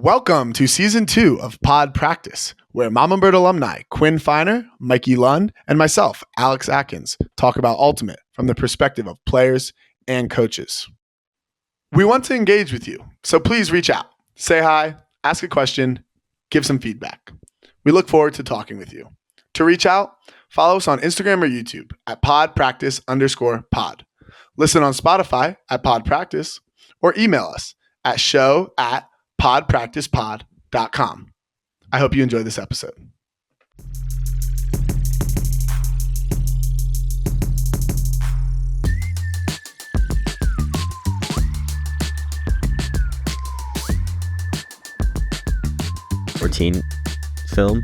Welcome to Season 2 of Pod Practice, where Mamabird alumni Quinn Feiner, Mikey Lund, and myself, Alex Atkins, talk about Ultimate from the perspective of players and coaches. We want to engage with you, so please reach out, say hi, ask a question, give some feedback. We look forward to talking with you. To reach out, follow us on Instagram or YouTube at podpractice_pod. Listen on Spotify at Pod Practice, or email us at show@podpracticepod.com. I hope you enjoy this episode. Routine film.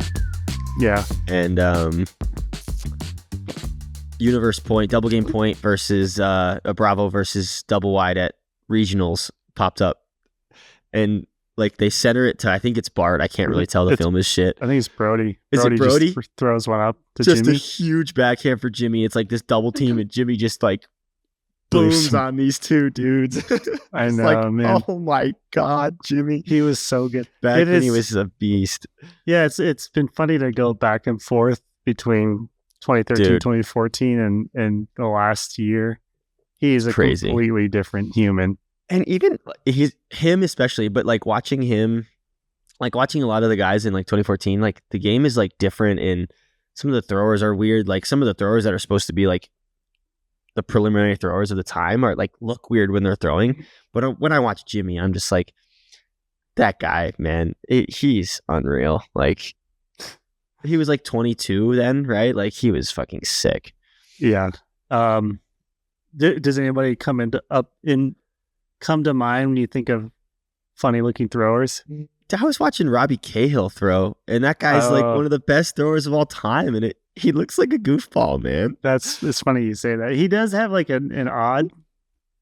Yeah. And universe point, double game point versus a Bravo versus double wide at regionals popped up. And like they center it to, I think it's Bart. I can't really tell. The film is shit. I think it's Brody. Is it Brody? Just throws one up to just Jimmy. A huge backhand for Jimmy. It's like this double team, and Jimmy just like booms on these two dudes. I know, like, man. Oh my God, Jimmy. He was so good. Back when he was a beast. Yeah, it's been funny to go back and forth between 2013, 2014, and the last year. He's a completely different human. And even him especially, but like watching him, like watching a lot of the guys in like 2014, like the game is like different, and some of the throwers are weird. Like some of the throwers that are supposed to be like the preliminary throwers of the time are like look weird when they're throwing. But when I watch Jimmy, I'm just like, that guy, man, he's unreal. Like he was like 22 then, right? Like he was fucking sick. Yeah. Does anybody come to mind when you think of funny looking throwers? I was watching Robbie Cahill throw, and that guy's like one of the best throwers of all time, and he looks like a goofball, man. It's funny you say that. He does have like a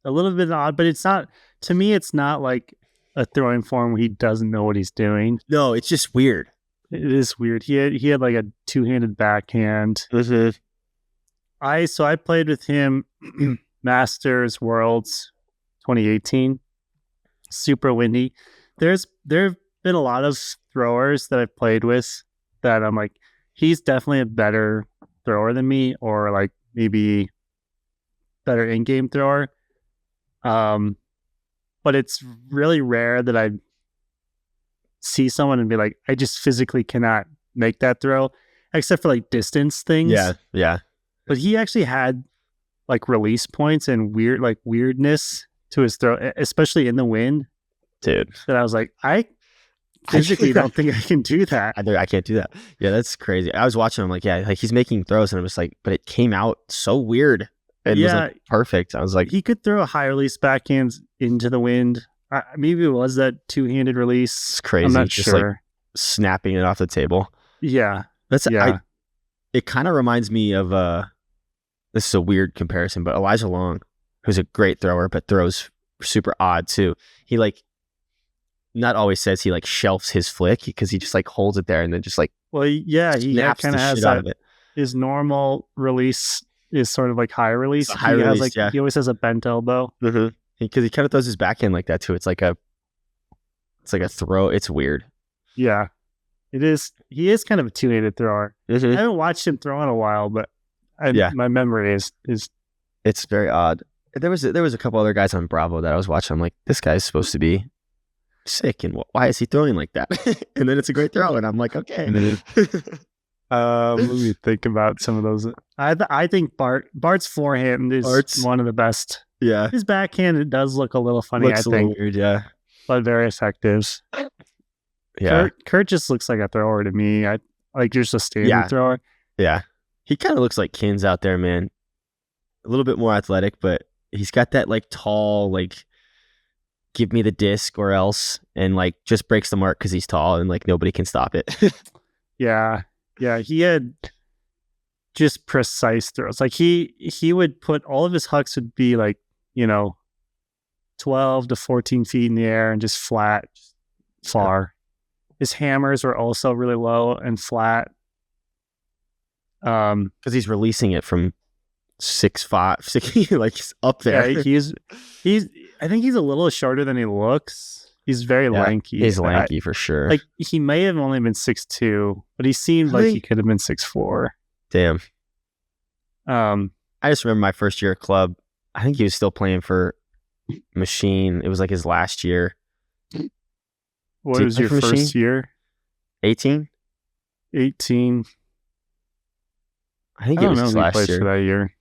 little bit odd, but it's not, to me, it's not like a throwing form where he doesn't know what he's doing. No, it's just weird. It is weird. He had like a two-handed backhand. Mm-hmm. I played with him Masters Worlds 2018. Super windy. There have been a lot of throwers that I've played with that I'm like, he's definitely a better thrower than me, or like maybe better in-game thrower. But it's really rare that I see someone and be like, I just physically cannot make that throw, except for like distance things. Yeah. But he actually had like release points and weirdness to his throw, especially in the wind, dude. That I was like, I physically don't think I can do that. I can't do that. Yeah, that's crazy. I was watching him like, yeah, like he's making throws, and I'm just like, but it came out so weird. It was like perfect. I was like, he could throw a high release backhand into the wind. Maybe it was that two-handed release. It's crazy. I'm not just sure. Like snapping it off the table. Yeah, it kind of reminds me of this is a weird comparison, but Elijah Long, who's a great thrower, but throws super odd too. He like not always says he like shelves his flick, because he just like holds it there and then just like he kind of has that. His normal release is sort of like high release. He always has a bent elbow. Mm-hmm. Because he kind of throws his backhand like that too. It's like a throw. It's weird. Yeah, it is. He is kind of a two-handed thrower. Mm-hmm. I haven't watched him throw in a while, but my memory is it's very odd. There was a couple other guys on Bravo that I was watching. I'm like, this guy's supposed to be sick, and why is he throwing like that? And then it's a great throw, and I'm like, okay. Let me think about some of those. I think Bart's forehand is one of the best. Yeah, his backhand, it does look a little funny. Looks a little weird, yeah, but very effective. Yeah, Kurt just looks like a thrower to me. I like just a standard thrower. Yeah, he kind of looks like Kins out there, man. A little bit more athletic, but he's got that like tall, like give me the disc or else, and like just breaks the mark because he's tall and like nobody can stop it. Yeah, he had just precise throws. Like he would put all of his hucks would be like, 12 to 14 feet in the air and just flat, far. His hammers were also really low and flat. Because he's releasing it from 6'5", like he's up there. Yeah, he's. I think he's a little shorter than he looks. He's very lanky. He's lanky for sure. Like he may have only been 6'2", but he seemed like he could have been 6'4". Damn. I just remember my first year at club. I think he was still playing for Machine. It was like his last year. What was your first year? 18? 18. I think it was his last year. For that year.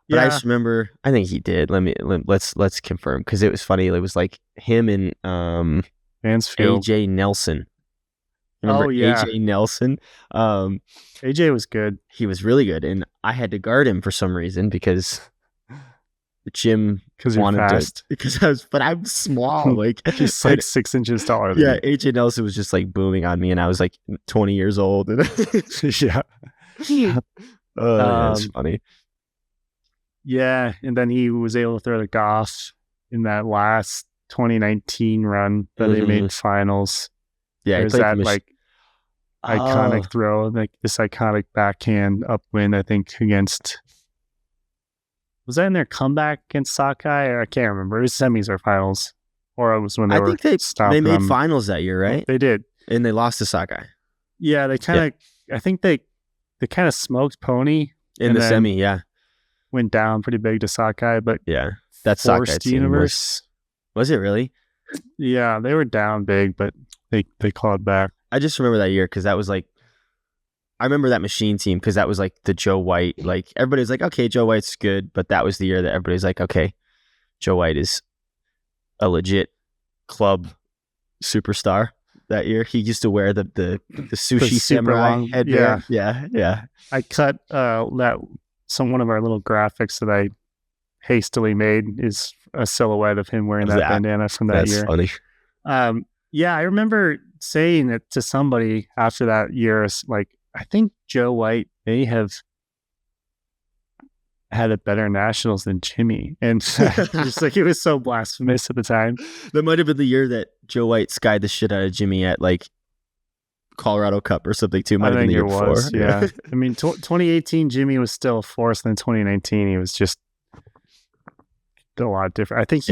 But I just remember, I think he did. Let's confirm, because it was funny. It was like him and Mansfield. AJ Nelson. Remember AJ Nelson? AJ was good. He was really good, and I had to guard him for some reason because Jim wanted to. Because but I'm small, like just like 6 inches taller. Yeah, AJ Nelson was just like booming on me, and I was like 20 years old. Yeah. That's funny. Yeah, and then he was able to throw the golf in that last 2019 run that they made finals. Yeah, there's that like iconic throw, like this iconic backhand upwind. I think against, was that in their comeback against Sakai, or I can't remember. It was semis or finals, or it was when they were. They made finals that year, right? They did, and they lost to Sakai. Yeah, they kind of. I think they kind of smoked Pony in the semi. Yeah. Went down pretty big to Sakai, but that Sakai team universe. Was it really? Yeah, they were down big, but they clawed back. I just remember that year because that was like, I remember that Machine team because that was like the Joe White. Like everybody's like, okay, Joe White's good, but that was the year that everybody's like, okay, Joe White is a legit club superstar. That year, he used to wear the sushi samurai headband. Yeah. I cut one of our little graphics that I hastily made is a silhouette of him wearing that bandana from that year. That's funny. I remember saying it to somebody after that year. Like, I think Joe White may have had a better nationals than Jimmy, and just like it was so blasphemous at the time. That might have been the year that Joe White skied the shit out of Jimmy at like Colorado Cup or something too. Might have been the year before. Yeah. I mean, 2018 Jimmy was still a force, and then 2019 he was just a lot different. I think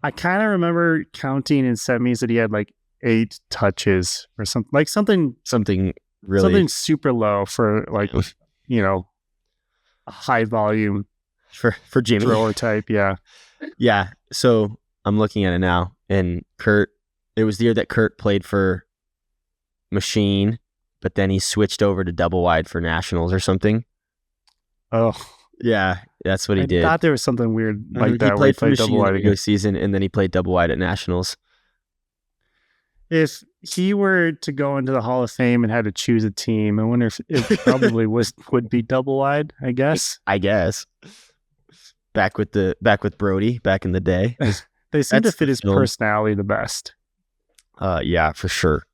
I kind of remember counting in semis that he had like 8 touches or something, like something really something super low for like a high volume for Jimmy thrower type. Yeah. So I'm looking at it now, and Kurt. It was the year that Kurt played for Machine, but then he switched over to double wide for nationals or something. Oh, yeah, that's what he did. I thought there was something weird like that. He played for Machine double wide in the season, and then he played double wide at nationals. If he were to go into the Hall of Fame and had to choose a team, I wonder if it probably would be double wide. I guess. Back with Brody back in the day. They seem to fit his personality the best. Yeah, for sure.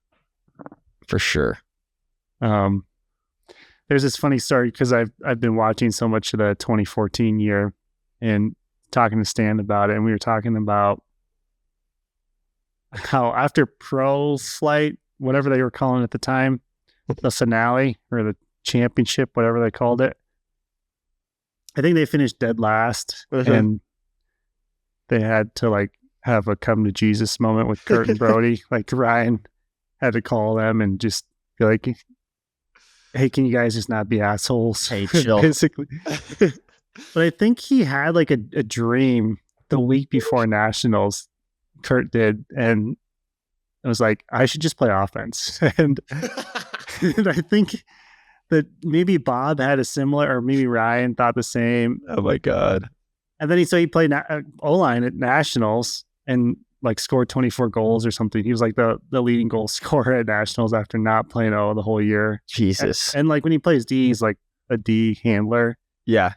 There's this funny story because I've been watching so much of the 2014 year and talking to Stan about it, and we were talking about how after Pro Flight, whatever they were calling it at the time, the finale or the championship, whatever they called it, I think they finished dead last, and they had to like have a come to Jesus moment with Kurt and Brody. Like Ryan had to call them and just be like, hey, can you guys just not be assholes? Hey, chill. Basically. But I think he had like a dream the week before nationals, Kurt did, and it was like, I should just play offense. and I think that maybe Bob had a similar, or maybe Ryan thought the same. Oh my God. And then he played O-line at nationals and like scored 24 goals or something. He was like the leading goal scorer at nationals after not playing O the whole year. Jesus. And like when he plays D, he's like a D handler. Yeah.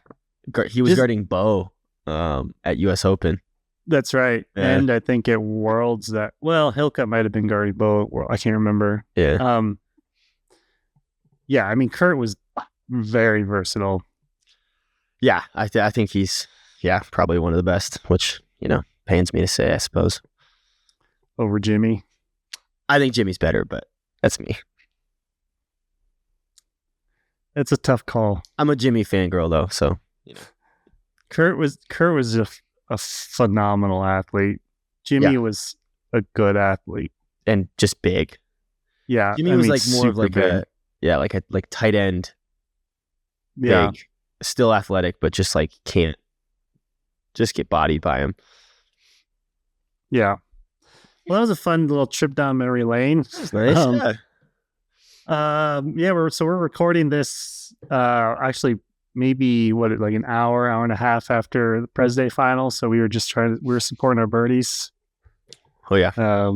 He was guarding Bo at US Open. That's right. Yeah. And I think at Worlds Hillcup might have been guarding Bo at World. I can't remember. Yeah. Yeah, I mean, Kurt was very versatile. Yeah, I think he's probably one of the best, which, pains me to say, I suppose. Over Jimmy? I think Jimmy's better, but that's me. It's a tough call. I'm a Jimmy fangirl, though, so, Kurt was a phenomenal athlete. Jimmy was a good athlete and just big. Yeah, Jimmy was like more of like big. like tight end, Yeah, big, still athletic, but just like can't just get bodied by him. yeah. Well, that was a fun little trip down memory lane. That's nice. We're recording this actually maybe like an hour and a half after the Prez Day final. So we were supporting our birdies. Oh yeah.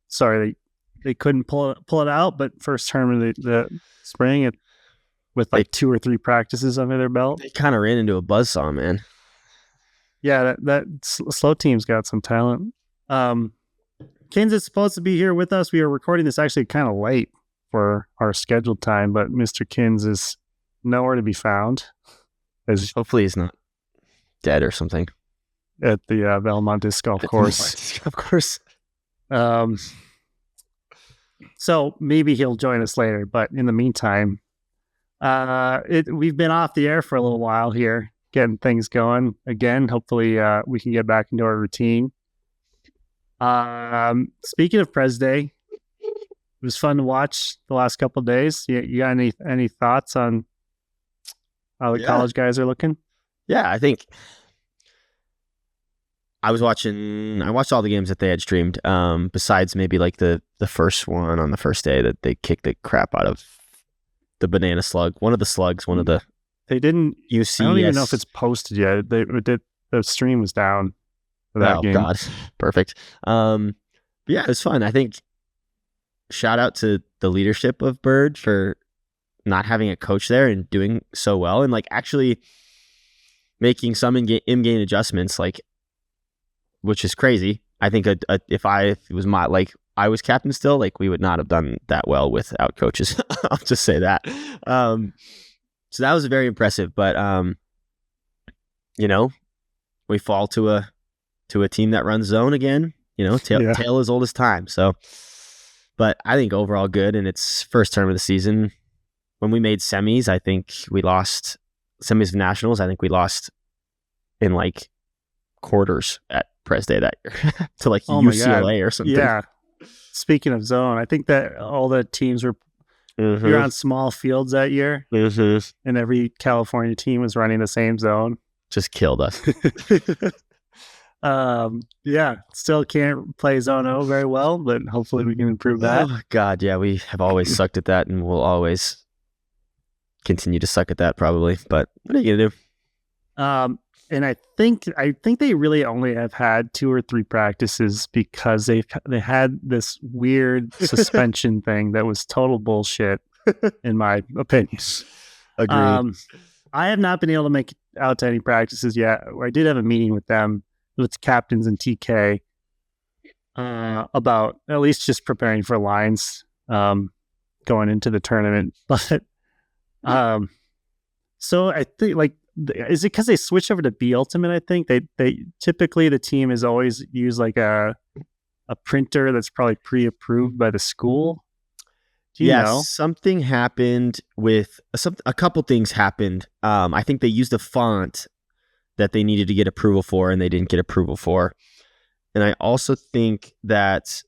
Sorry they couldn't pull it out, but first tournament of the spring with like 2 or 3 practices under their belt. They kind of ran into a buzzsaw, man. Yeah, that slow team's got some talent. Kins is supposed to be here with us. We are recording this actually kind of late for our scheduled time, but Mr. Kins is nowhere to be found. Hopefully he's not dead or something. At the Belmont Disc Golf Course. Of course. So maybe he'll join us later, but in the meantime, we've been off the air for a little while here, getting things going again. Hopefully we can get back into our routine. Speaking of Prez Day, it was fun to watch the last couple of days. You got any thoughts on how the college guys are looking? Yeah, I think I watched all the games that they had streamed, besides maybe like the first one on the first day that they kicked the crap out of the banana slug. One of the they didn't UC. I don't even know if it's posted yet. The stream was down for that game. God. Perfect. But yeah, it was fun. I think shout out to the leadership of Bird for not having a coach there and doing so well and like actually making some in-game adjustments, like, which is crazy. I think if it was I was captain still, like we would not have done that well without coaches. I'll just say that. So that was very impressive, but we fall to a team that runs zone again, tail as old as time. So, but I think overall good, and it's first term of the season. When we made semis, I think we lost semis of nationals. I think we lost in like quarters at Prez Day that year to like UCLA or something. Yeah. Speaking of zone, I think that all the teams were you're on small fields that year, and every California team was running the same zone. Just killed us. Still can't play Zone O very well, but hopefully we can improve that. Oh, God, yeah, we have always sucked at that, and we'll always continue to suck at that probably. But what are you gonna do? And I think they really only have had 2 or 3 practices because they had this weird suspension thing that was total bullshit, in my opinion. Agreed. I have not been able to make it out to any practices yet. I did have a meeting with them, with captains and TK, about at least just preparing for lines going into the tournament. But so I think, like, is it because they switched over to B Ultimate? I think they typically, the team has always used like a printer that's probably pre-approved by the school. Do you know? Something happened with a couple things happened. I think they used a font that they needed to get approval for, and they didn't get approval for. And I also think that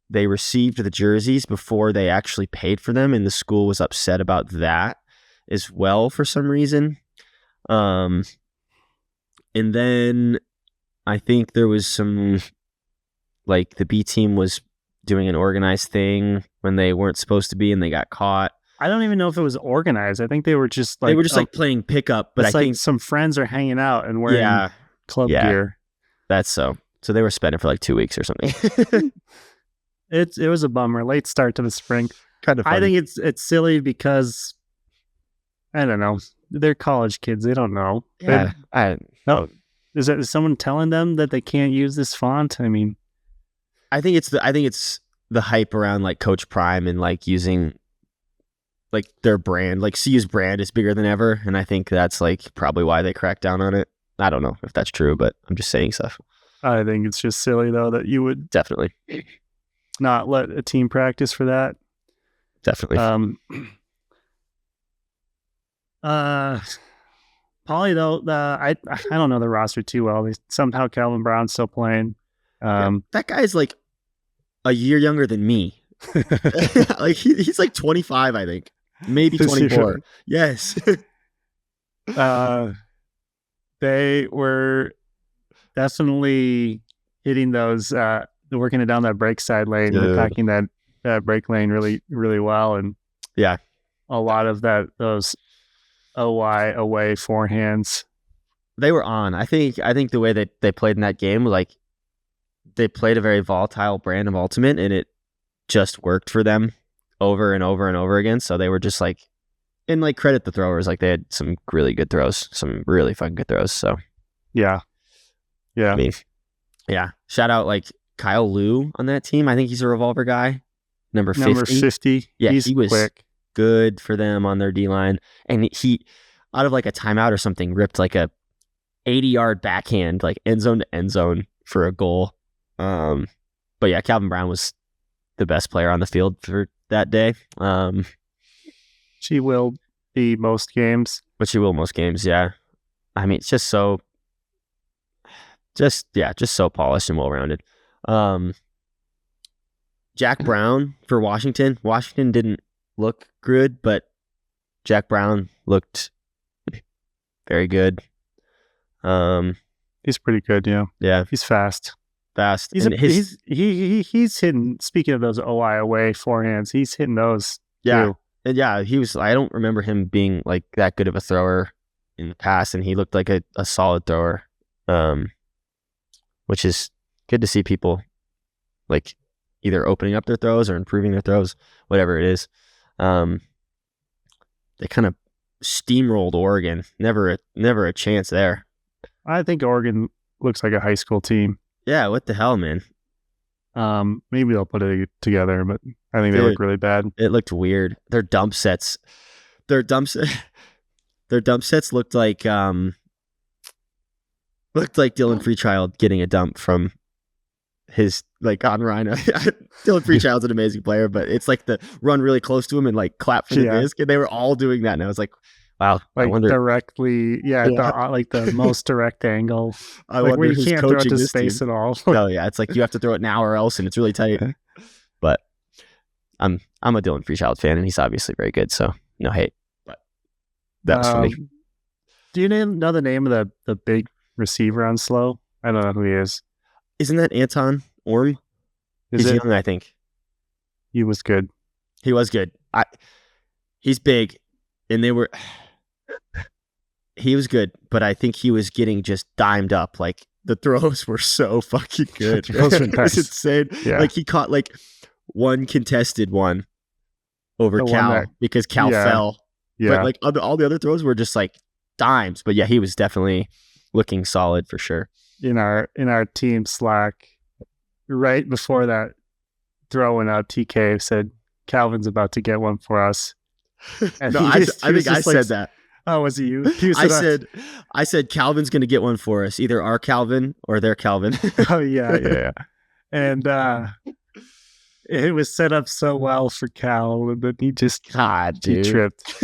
they received the jerseys before they actually paid for them, and the school was upset about that as well for some reason. And then I think there was some, like, the B team was doing an organized thing when they weren't supposed to be, and they got caught. I don't even know if it was organized. I think they were just like playing pickup, but I think some friends are hanging out and wearing club gear. That's so they were spending for like 2 weeks or something. It was a bummer. Late start to the spring. Kind of funny. I think it's silly because I don't know. They're college kids. They don't know. Yeah. Is someone telling them that they can't use this font? I mean, I think it's the hype around like Coach Prime and like using like their brand, like CU's brand is bigger than ever, and I think that's like probably why they cracked down on it. I don't know if that's true, but I'm just saying stuff. I think it's just silly though that you would definitely not let a team practice for that. Definitely. Poly though, I don't know the roster too well. Somehow Calvin Brown's still playing. That guy's like a year younger than me. Like he's like 25, I think, maybe 24. Yes. They were definitely hitting those, working it down that break side lane, attacking that break lane really, really well. And yeah, a lot of those OY away forehands. They were on. I think the way that they played in that game, like they played a very volatile brand of Ultimate, and it just worked for them over and over and over again. So they were just like, and like credit the throwers, like they had some really good throws, some really fucking good throws. So yeah. I mean, yeah. Shout out like Kyle Liu on that team. I think he's a revolver guy. Number 50. Yeah, he was quick. Good for them on their D line, and he out of like a timeout or something ripped like a 80-yard backhand, like end zone to end zone for a goal. But yeah, Calvin Brown was the best player on the field for that day. She will be most games. But she will most games, yeah. I mean, it's just so polished and well-rounded. Jack Brown for Washington. Washington didn't look good, but Jack Brown looked very good. He's pretty good, yeah. Yeah. He's fast. He's hitting, speaking of those OI away forehands, he's hitting those too. And yeah, I don't remember him being like that good of a thrower in the past, and he looked like a solid thrower, which is good to see people like either opening up their throws or improving their throws, whatever it is. They kind of steamrolled Oregon. Never a chance there. I think Oregon looks like a high school team. Yeah, what the hell, man? Maybe they'll put it together, but I think they look really bad. It looked weird. Their dump sets looked like Dylan Freechild getting a dump from his like on Rhino. Dylan Freechild's an amazing player, but it's like the run really close to him and like clap for the disc, and they were all doing that, and I was like, wow, like I wonder directly, like the most direct angle. I like wonder where you who's can't throw it coaching to this space team. at all. Oh yeah, it's like you have to throw it now or else, and it's really tight. But I'm a Dylan Freechild fan, and he's obviously very good, so no hate. But that was funny. Do you know the name of the big receiver on slow? I don't know who he is. Isn't that Anton Orm? He's young, I think. He was good. He was good. He's big, and he was good, but I think he was getting just dimed up. Like the throws were so fucking good. It was insane. Yeah. Like he caught like one contested one over Cal because Cal fell. Yeah. But like all the other throws were just like dimes. But yeah, he was definitely looking solid for sure. In our team Slack, right before that throw went out, TK said Calvin's about to get one for us. And no, I think I said that. Oh, was it you? I said Calvin's going to get one for us, either our Calvin or their Calvin. Oh yeah. And it was set up so well for Cal, but he just he tripped.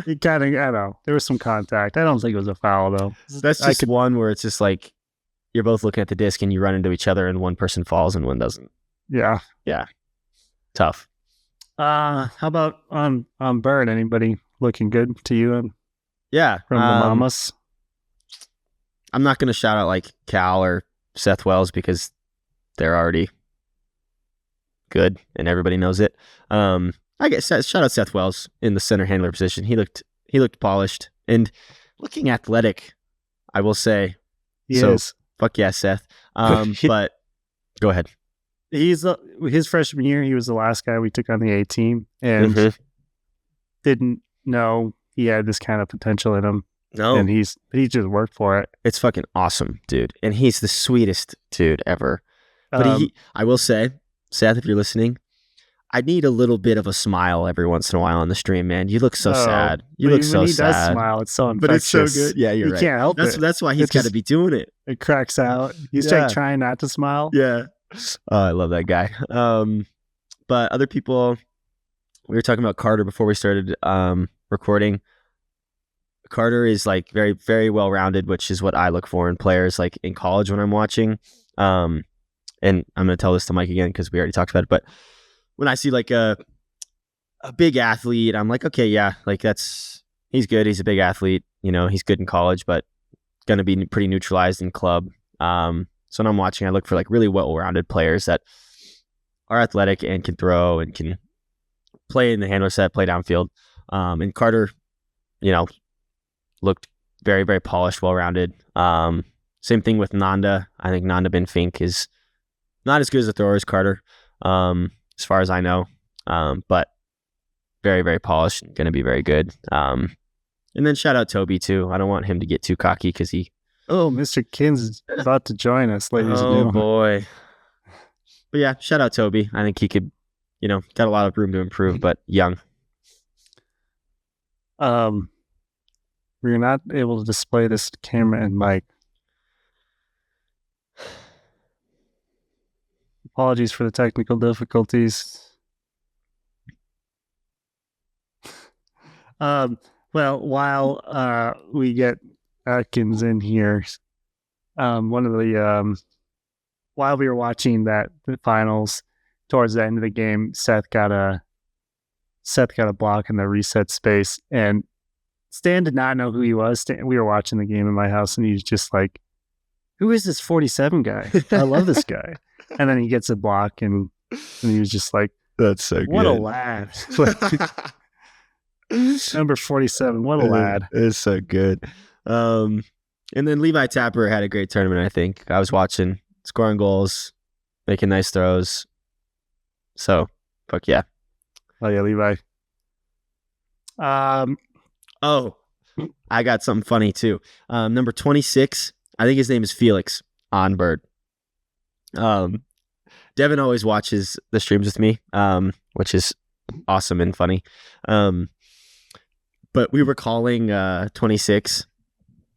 He kind of, I don't know. There was some contact. I don't think it was a foul though. That's just one where it's just like you're both looking at the disc and you run into each other and one person falls and one doesn't. Yeah. Tough. How about on Bird? Anybody looking good to you? Yeah, from the Mamas. I'm not going to shout out like Cal or Seth Wells because they're already good and everybody knows it. I guess shout out Seth Wells in the center handler position. He looked polished and looking athletic, I will say. He is. Fuck yeah, Seth. But go ahead. His freshman year, he was the last guy we took on the A team and didn't know he had this kind of potential in him. No. And he just worked for it. It's fucking awesome, dude. And he's the sweetest dude ever. But I will say, Seth, if you're listening, I need a little bit of a smile every once in a while on the stream, man. You look so sad. You look so sad. When he does smile, it's so infectious. But it's so good. Yeah, you're right. You can't help it. That's why he's got to be doing it. It cracks out. He's like trying not to smile. Yeah. Oh, I love that guy. But other people, we were talking about Carter before we started recording. Carter is like very, very well-rounded, which is what I look for in players like in college when I'm watching. And and I'm going to tell this to Mike again because we already talked about it, but when I see like a big athlete, I'm like, okay, yeah, like he's good. He's a big athlete. You know, he's good in college, but going to be pretty neutralized in club. So when I'm watching, I look for like really well-rounded players that are athletic and can throw and can play in the handler set, play downfield. And Carter, you know, looked very, very polished, well-rounded. Same thing with Nanda. I think Nanda bin Fink is not as good as a thrower as Carter, as far as I know, but very, very polished and going to be very good. And then shout out Toby too. I don't want him to get too cocky because he... Oh, Mr. Kins is about to join us, ladies and gentlemen. Oh, boy. But yeah, shout out Toby. I think he could, you know, got a lot of room to improve, but young. We're not able to display this camera and mic. Apologies for the technical difficulties. Well, while we get Atkins in here, one of the while we were watching the finals, towards the end of the game, Seth got a block in the reset space, and Stan did not know who he was. We were watching the game in my house, and he was just like, "Who is this 47 guy? I love this guy." And then he gets a block, and he was just like, That's so good. "What a lad!" Number 47, what a lad! It's so good. And then Levi Tapper had a great tournament, I think. I was watching, scoring goals, making nice throws. So, fuck yeah. Oh yeah, Levi. Oh, I got something funny too. Number 26, I think his name is Felix on Bird. Devin always watches the streams with me, which is awesome and funny. But we were calling 26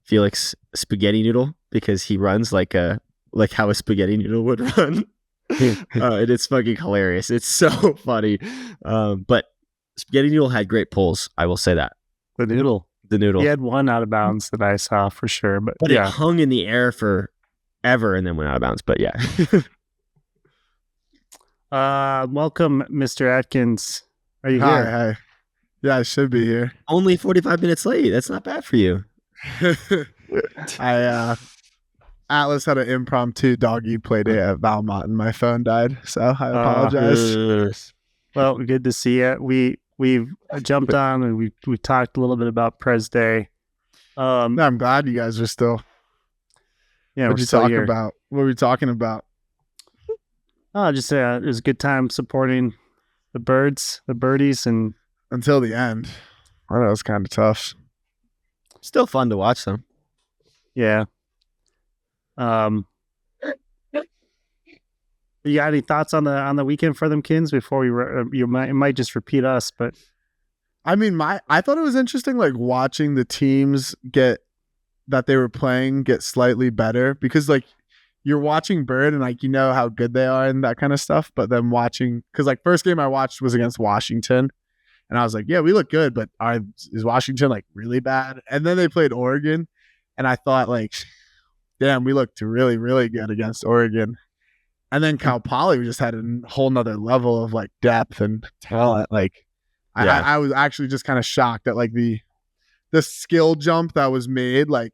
Felix Spaghetti Noodle because he runs like how a spaghetti noodle would run. And it's fucking hilarious. It's so funny. But Spaghetti Noodle had great pulls. I will say that. The noodle. He had one out of bounds that I saw for sure. But yeah. It hung in the air for ever and then went out of bounds. But yeah. Welcome, Mr. Atkins. Are you Hi, here? hi. Yeah, I should be here. Only 45 minutes late. That's not bad for you. Atlas had an impromptu doggy play day at Valmont and my phone died, so I apologize. Well, good to see you. We've jumped on and we talked a little bit about Prez Day. No, I'm glad you guys are still. Yeah, What'd you talk about? What were we talking about? Oh, just it was a good time supporting the birdies, and Until the end. I know it was kind of tough. Still fun to watch them. yeah. You got any thoughts on the weekend for them, Kins? Before you might just repeat us, but I mean, I thought it was interesting, like watching the teams that they were playing get slightly better, because like you're watching Bird and like you know how good they are and that kind of stuff, but then watching, because like first game I watched was against Washington, and I was like, yeah, we look good, but is Washington like really bad? And then they played Oregon, and I thought like, damn, we looked really, really good against Oregon. And then Cal Poly just had a whole nother level of like depth and talent. Like I was actually just kind of shocked at like the skill jump that was made like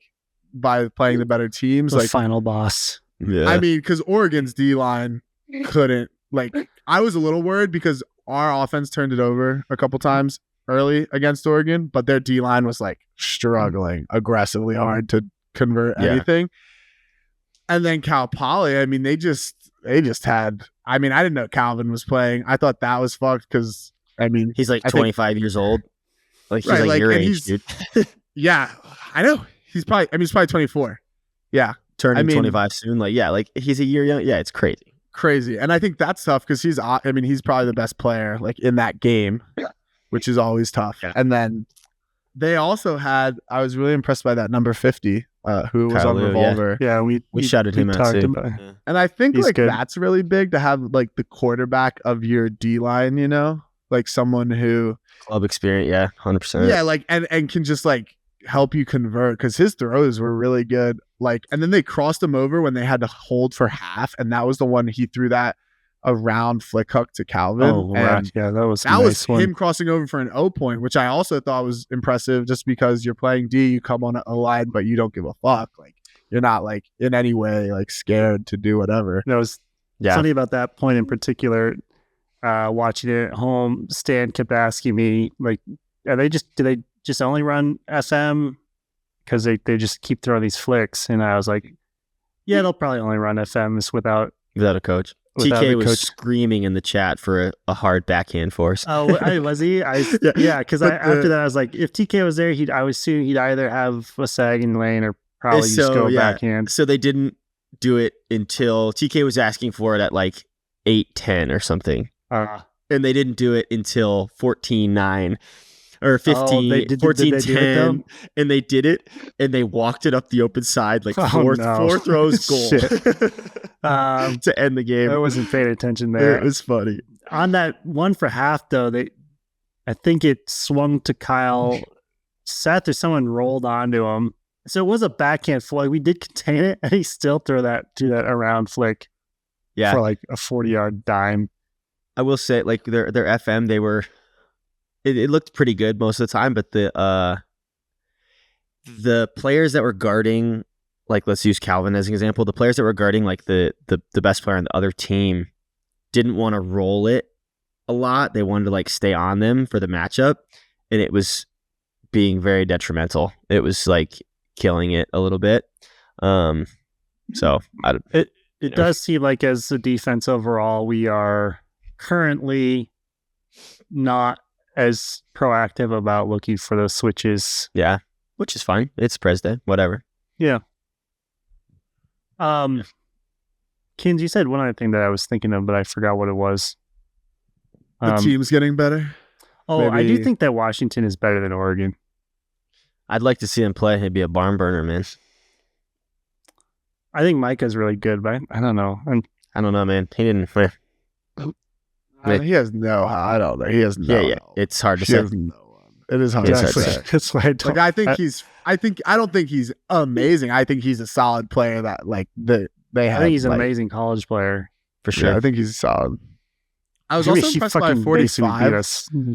by playing the better teams. the Like final boss. Yeah. I mean, because Oregon's D-line couldn't, like, I was a little worried because our offense turned it over a couple times early against Oregon, but their D-line was like struggling aggressively hard to convert anything. And then Cal Poly, I mean, they just had, I mean, I didn't know Calvin was playing. I thought that was fucked because, I mean, he's like 25 years old. Like he's Right, like like, your and age, dude. yeah, I know. He's probably 24. Yeah. Turning I mean, 25 soon. Like, yeah, like he's a year young. Yeah, it's crazy. Crazy. And I think that's tough because he's probably the best player like in that game, which is always tough. Yeah. And then they also had, I was really impressed by that number 50, who was Kyle on Lou, Revolver. Yeah, We shouted him out talked too. about. Yeah. And I think He's like good. that's really big to have like the quarterback of your D line, you know, like someone who, Club experience, yeah, 100%. yeah, like and can just like help you convert, because his throws were really good like, and then they crossed him over when they had to hold for half, and that was the one he threw that around flick hook to Calvin. Oh, right. And Yeah, that was a that nice was one. him crossing over for an O point, which I also thought was impressive, just because you're playing D, you come on a line, but you don't give a fuck. Like, you're not like in any way like scared to do whatever. That was funny about that point in particular. Watching it at home, Stan kept asking me, like, do they just only run FM? Because they just keep throwing these flicks. And I was like, yeah, they'll probably only run FMs without a coach. TK was screaming in the chat for a hard backhand force. Oh, was he? Yeah, because after that, I was like, if TK was there, I would assume he'd either have a sagging lane or probably just go backhand. So they didn't do it until TK was asking for it at like 8:10 or something. And they didn't do it until 14:09 or 14:10, and they did it, and they walked it up the open side like four throws goal to end the game. I wasn't paying attention there. It was funny. On that one for half, though, I think it swung to Kyle. Seth or someone rolled onto him. So it was a backhand flick. We did contain it, and he still threw that around flick for like a 40-yard dime. I will say, like, their FM, they were... It looked pretty good most of the time, but the players that were guarding, like, let's use Calvin as an example, the players that were guarding, like, the best player on the other team didn't want to roll it a lot. They wanted to, like, stay on them for the matchup, and it was being very detrimental. It was, like, killing it a little bit. So it does seem like as a defense overall, we are currently not as proactive about looking for those switches. Yeah, which is fine. It's Prez Day, whatever. Yeah. Kins, you said one other thing that I was thinking of, but I forgot what it was. The team's getting better. Oh, maybe. I do think that Washington is better than Oregon. I'd like to see him play. He'd be a barn burner, man. I think Micah's really good, but I don't know. I don't know, man. He didn't. He has no. I don't know. He has no. Yeah. It's hard to say. It is hard to say. That's why I don't. Like, I don't think he's amazing. I think he's a solid player that like they have. I think he's an amazing college player for sure. Yeah, I think he's solid. I was also impressed by 45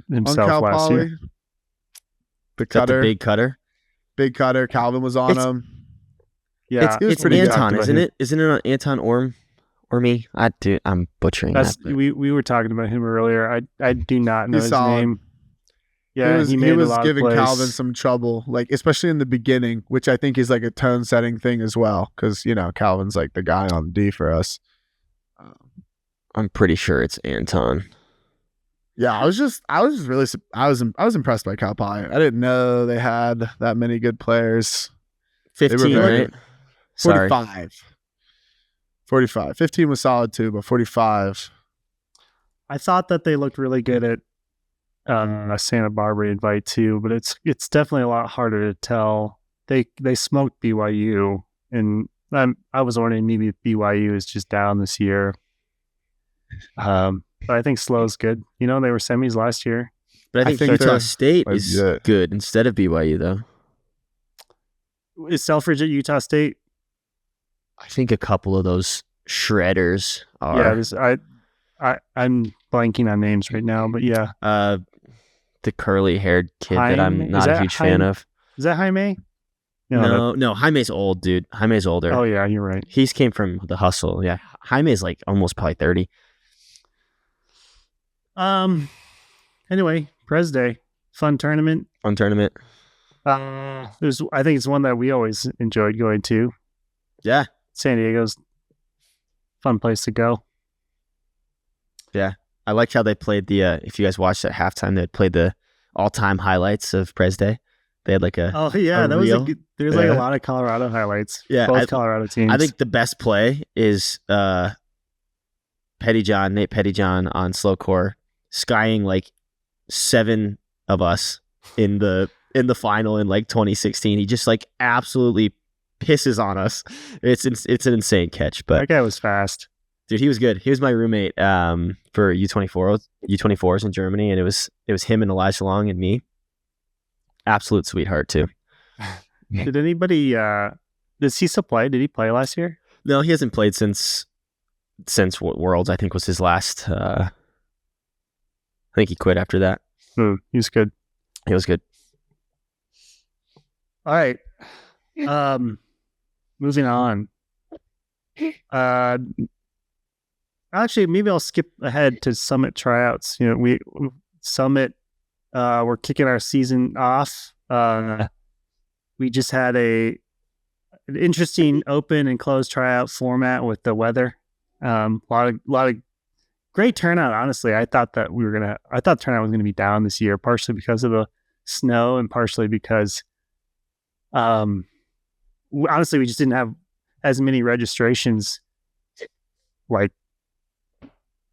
himself on last year. The cutter, big cutter. Calvin was on him. Yeah, it's Anton, isn't it? Isn't it Anton or me? I'm butchering that. We were talking about him earlier. I do not know his name. Yeah, he was giving Calvin some trouble, like especially in the beginning, which I think is like a tone setting thing as well, because Calvin's like the guy on D for us. I'm pretty sure it's Anton. Yeah, I was impressed by Cal Poly. I didn't know they had that many good players. 15, right? 45. 15 was solid too, but 45. I thought that they looked really good at a Santa Barbara invite too, but it's definitely a lot harder to tell. They smoked BYU, and I was wondering maybe BYU is just down this year. But I think Slow's good. They were semis last year. But I think Utah State is good instead of BYU, though. Is Selfridge at Utah State? I think a couple of those shredders are. Yeah, I'm blanking on names right now, but yeah. The curly-haired kid that I'm not a huge fan of. Is that Jaime? No, Jaime's old, dude. Jaime's older. Oh, yeah, you're right. He's came from the hustle. Yeah, Jaime's like almost probably 30. Anyway, Prez Day, fun tournament. I think it's one that we always enjoyed going to. Yeah, San Diego's fun place to go. Yeah, I like how they played the. If you guys watched at halftime, they played the all-time highlights of Prez Day. They had like a. Oh yeah, that reel. There's like a lot of Colorado highlights. Yeah, both Colorado teams. I think the best play is Nate Pettyjohn on slow core, skying like 7 of us in the final in like 2016. He just like absolutely pisses on us. It's an insane catch, but that guy was fast. Dude, he was good. He was my roommate for U24s in Germany, and it was him and Elijah Long and me. Absolute sweetheart too. Did anybody Does he still play? Did he play last year? No, he hasn't played since Worlds. I think was his last. I think he quit after that. He's good. He was good. All right. Moving on. Actually, maybe I'll skip ahead to Summit tryouts. You know, we Summit. We're kicking our season off. We just had an interesting open and closed tryout format with the weather. A lot of great turnout. Honestly, I thought turnout was gonna be down this year, partially because of the snow and partially because, honestly, we just didn't have as many registrations. Like,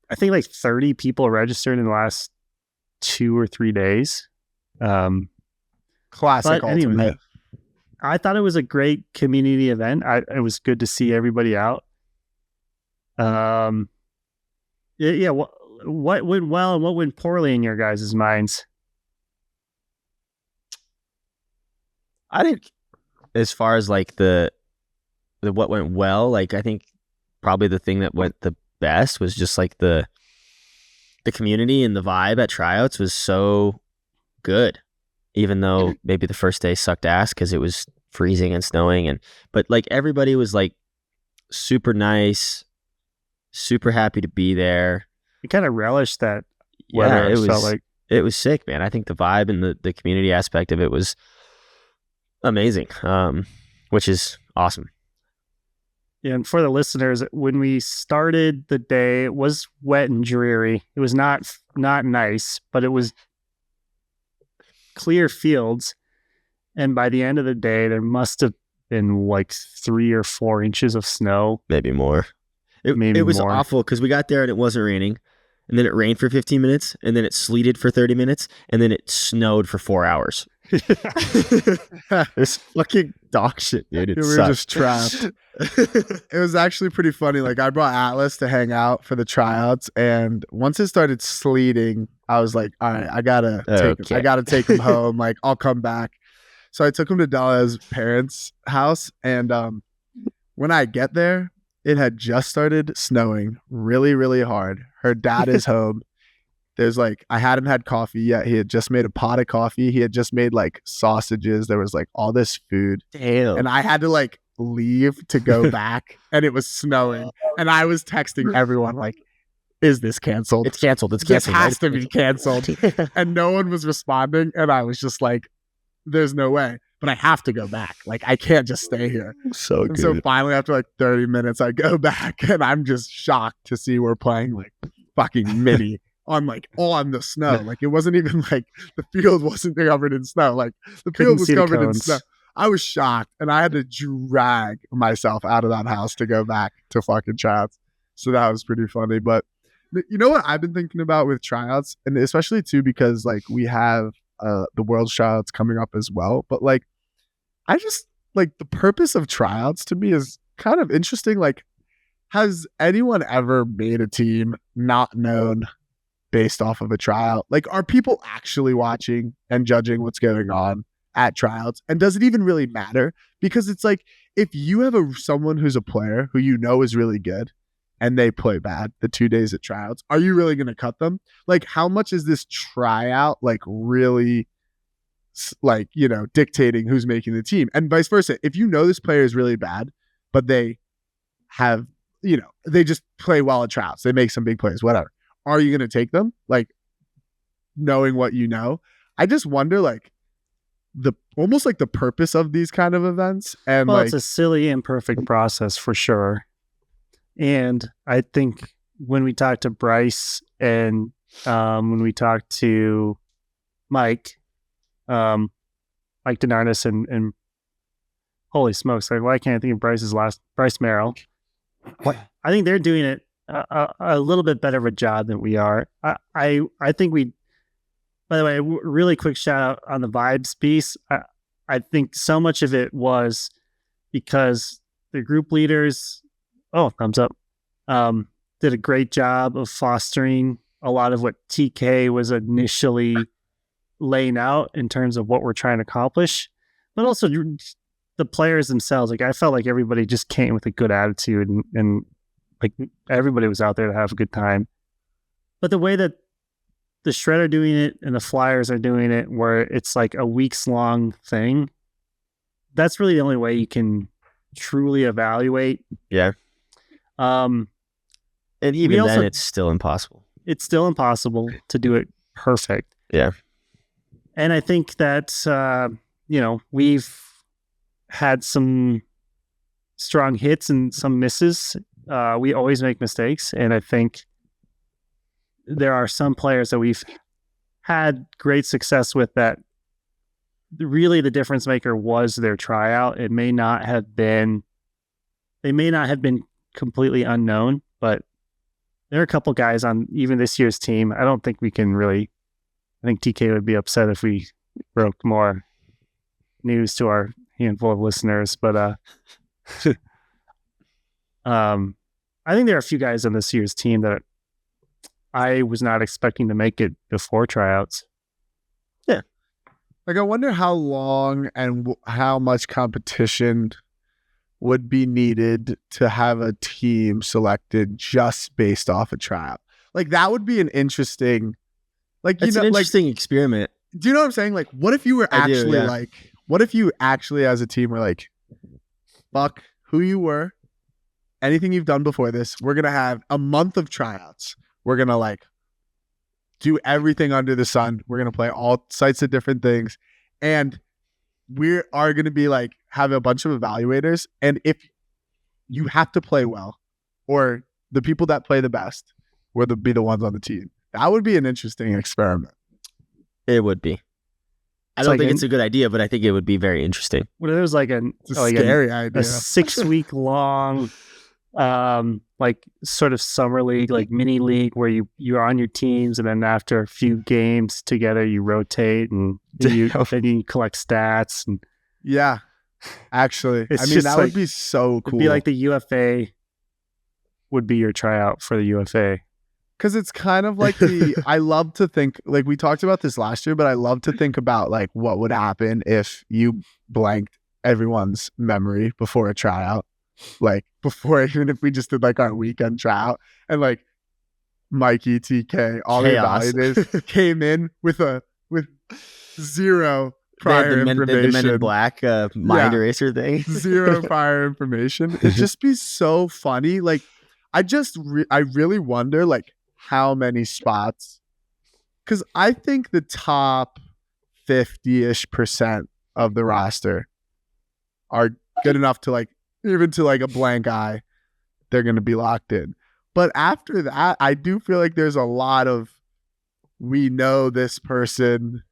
I think like 30 people registered in the last 2 or 3 days. Classic But anyway, ultimate. I thought it was a great community event. It was good to see everybody out. Yeah. What went well and what went poorly in your guys' minds? I think as far as like the what went well, like I think probably the thing that went the best was just like the community and the vibe at tryouts was so good, even though maybe the first day sucked ass because it was freezing and snowing, but like everybody was like super nice, super happy to be there. You kind of relished that weather. Yeah, it was sick, man. I think the vibe and the community aspect of it was amazing, which is awesome. And for the listeners, when we started the day, it was wet and dreary. It was not nice, but it was clear fields. And by the end of the day, there must have been like 3 or 4 inches of snow. Maybe more. It was more. awful because we got there and it wasn't raining. And then it rained for 15 minutes. And then it sleeted for 30 minutes. And then it snowed for 4 hours. It's fucking dog shit, dude. We were just trapped. It was actually pretty funny. Like, I brought Atlas to hang out for the tryouts, and once it started sleeting, I was like, all right, I gotta take him home. Like, I'll come back. So I took him to Dala's parents' house, and when I get there, it had just started snowing really, really hard. Her dad is home. There's like, I hadn't had coffee yet. He had just made a pot of coffee. He had just made like sausages. There was like all this food. Damn. And I had to like leave to go back, and it was snowing. And I was texting everyone like, is this canceled? It's canceled. It's This canceled. has to be canceled. And no one was responding. And I was just like, there's no way. But I have to go back. Like, I can't just stay here. So And good. so finally, after like 30 minutes, I go back, and I'm just shocked to see we're playing like fucking mini on the snow. Like, it wasn't even like the field wasn't covered in snow. Like, the field was covered in snow. I was shocked, and I had to drag myself out of that house to go back to fucking tryouts. So that was pretty funny. But you know what I've been thinking about with tryouts, and especially too because like we have the World Tryouts coming up as well. But like, I just like the purpose of tryouts to me is kind of interesting. Like, has anyone ever made a team not known based off of a tryout? Like, are people actually watching and judging what's going on at tryouts? And does it even really matter? Because it's like, if you have someone who's a player who you know is really good and they play bad the 2 days at tryouts, are you really going to cut them? Like, how much is this tryout like really like, you know, dictating who's making the team? And vice versa. If you know this player is really bad, but they have, you know, they just play well at tryouts, they make some big plays, whatever, are you going to take them? Like, knowing what you know? I just wonder, like, almost like the purpose of these kind of events. And well, like, it's a silly, imperfect process for sure. And I think when we talked to Bryce and when we talked to Mike Denardis and holy smokes, like, why can't I think of Bryce Merrill? What? I think they're doing it a little bit better of a job than we are. I think by the way, really quick shout out on the vibes piece. I think so much of it was because the group leaders, thumbs up, did a great job of fostering a lot of what TK was initially laying out in terms of what we're trying to accomplish, but also the players themselves, like I felt like everybody just came with a good attitude and like everybody was out there to have a good time. But the way that the Shred are doing it and the Flyers are doing it, where it's like a weeks long thing, that's really the only way you can truly evaluate. Yeah. And even then, it's still impossible. It's still impossible to do it perfect. Yeah. And I think that, we've had some strong hits and some misses. We always make mistakes. And I think there are some players that we've had great success with that really the difference maker was their tryout. They may not have been completely unknown, but there are a couple guys on even this year's team. I don't think we can really, I think TK would be upset if we broke more news to our handful of listeners, but I think there are a few guys on this year's team that I was not expecting to make it before tryouts. Yeah. Like, I wonder how long and how much competition would be needed to have a team selected just based off a tryout. Like, that would be an interesting, like, it's an interesting experiment. Do you know what I'm saying? Like, what if you were actually what if you actually as a team were like, fuck who you were, anything you've done before this, we're going to have a month of tryouts. We're going to like do everything under the sun. We're going to play all sites of different things. And we are going to be like, have a bunch of evaluators. And if you have to play well, or the people that play the best would be the ones on the team. That would be an interesting experiment. It would be. I don't think it's a good idea, but I think it would be very interesting. Well, there was like a scary idea. A 6-week long sort of summer league, like mini league where you're on your teams, and then after a few games together you rotate and you collect stats. And yeah, actually, I mean, that would be so cool. It'd be like the UFA would be your tryout for the UFA. Because it's kind of like I love to think, like we talked about this last year, but I love to think about like what would happen if you blanked everyone's memory before a tryout. Like before, even if we just did like our weekend tryout, and like Mikey, TK, all the evaluators came in with zero prior information. The Men in Black mind eraser thing. Zero prior information. It'd just be so funny. Like I really wonder like how many spots, because I think the top 50-ish% of the roster are good enough to like, even to like a blank eye, they're going to be locked in. But after that, I do feel like there's a lot of, we know this person's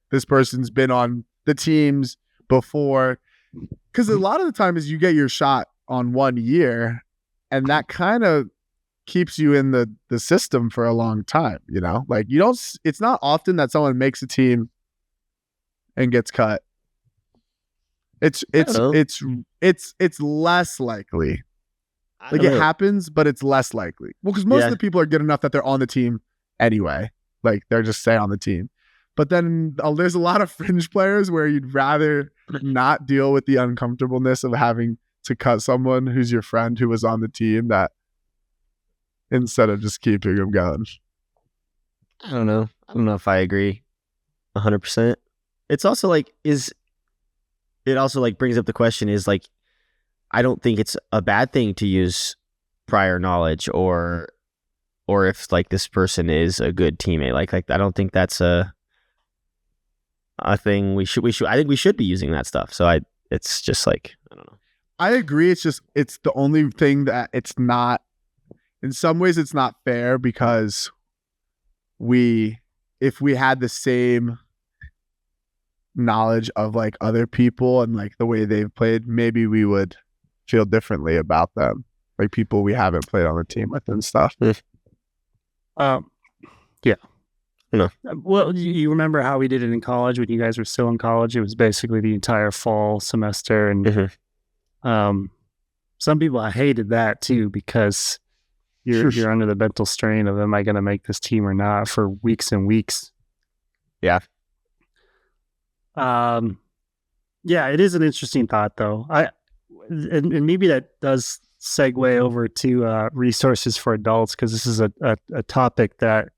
been on the teams before. Because a lot of the time is you get your shot on 1 year, and that kind of keeps you in the system for a long time, you know? Like it's not often that someone makes a team and gets cut. It's less likely. Like it happens, but it's less likely. Well, because most of the people are good enough that they're on the team anyway. Like they're just stay on the team. But then there's a lot of fringe players where you'd rather not deal with the uncomfortableness of having to cut someone who's your friend who was on the team, that instead of just keeping them going. I don't know if I agree 100%. It's also like, it also like brings up the question is like, I don't think it's a bad thing to use prior knowledge or if like this person is a good teammate. Like I don't think that's a thing I think we should be using that stuff. So it's just like, I don't know. I agree. It's the only thing that it's not, in some ways it's not fair, because if we had the same knowledge of like other people and like the way they've played, maybe we would feel differently about them, like people we haven't played on the team with and stuff. Yeah. No. Well, you remember how we did it in college when you guys were still in college? It was basically the entire fall semester, and some people hated that too, because you're under the mental strain of, am I going to make this team or not, for weeks and weeks. Yeah. Yeah, it is an interesting thought, though. And maybe that does segue over to resources for adults, because this is a topic that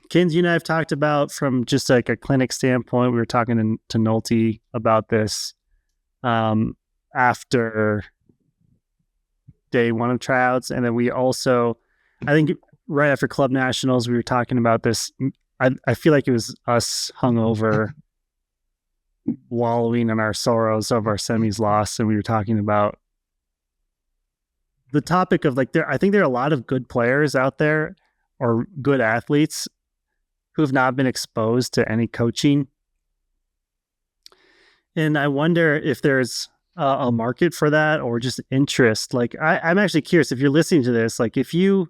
Kins, you and I have talked about from just like a clinic standpoint. We were talking to Nolte about this after day one of tryouts, and then we also, I think, right after Club Nationals, we were talking about this. I feel like it was us hungover, wallowing in our sorrows of our semis loss, and we were talking about the topic of like I think there are a lot of good players out there, or good athletes, who have not been exposed to any coaching, and I wonder if there's a market for that, or just interest. Like I'm actually curious, if you're listening to this, like if you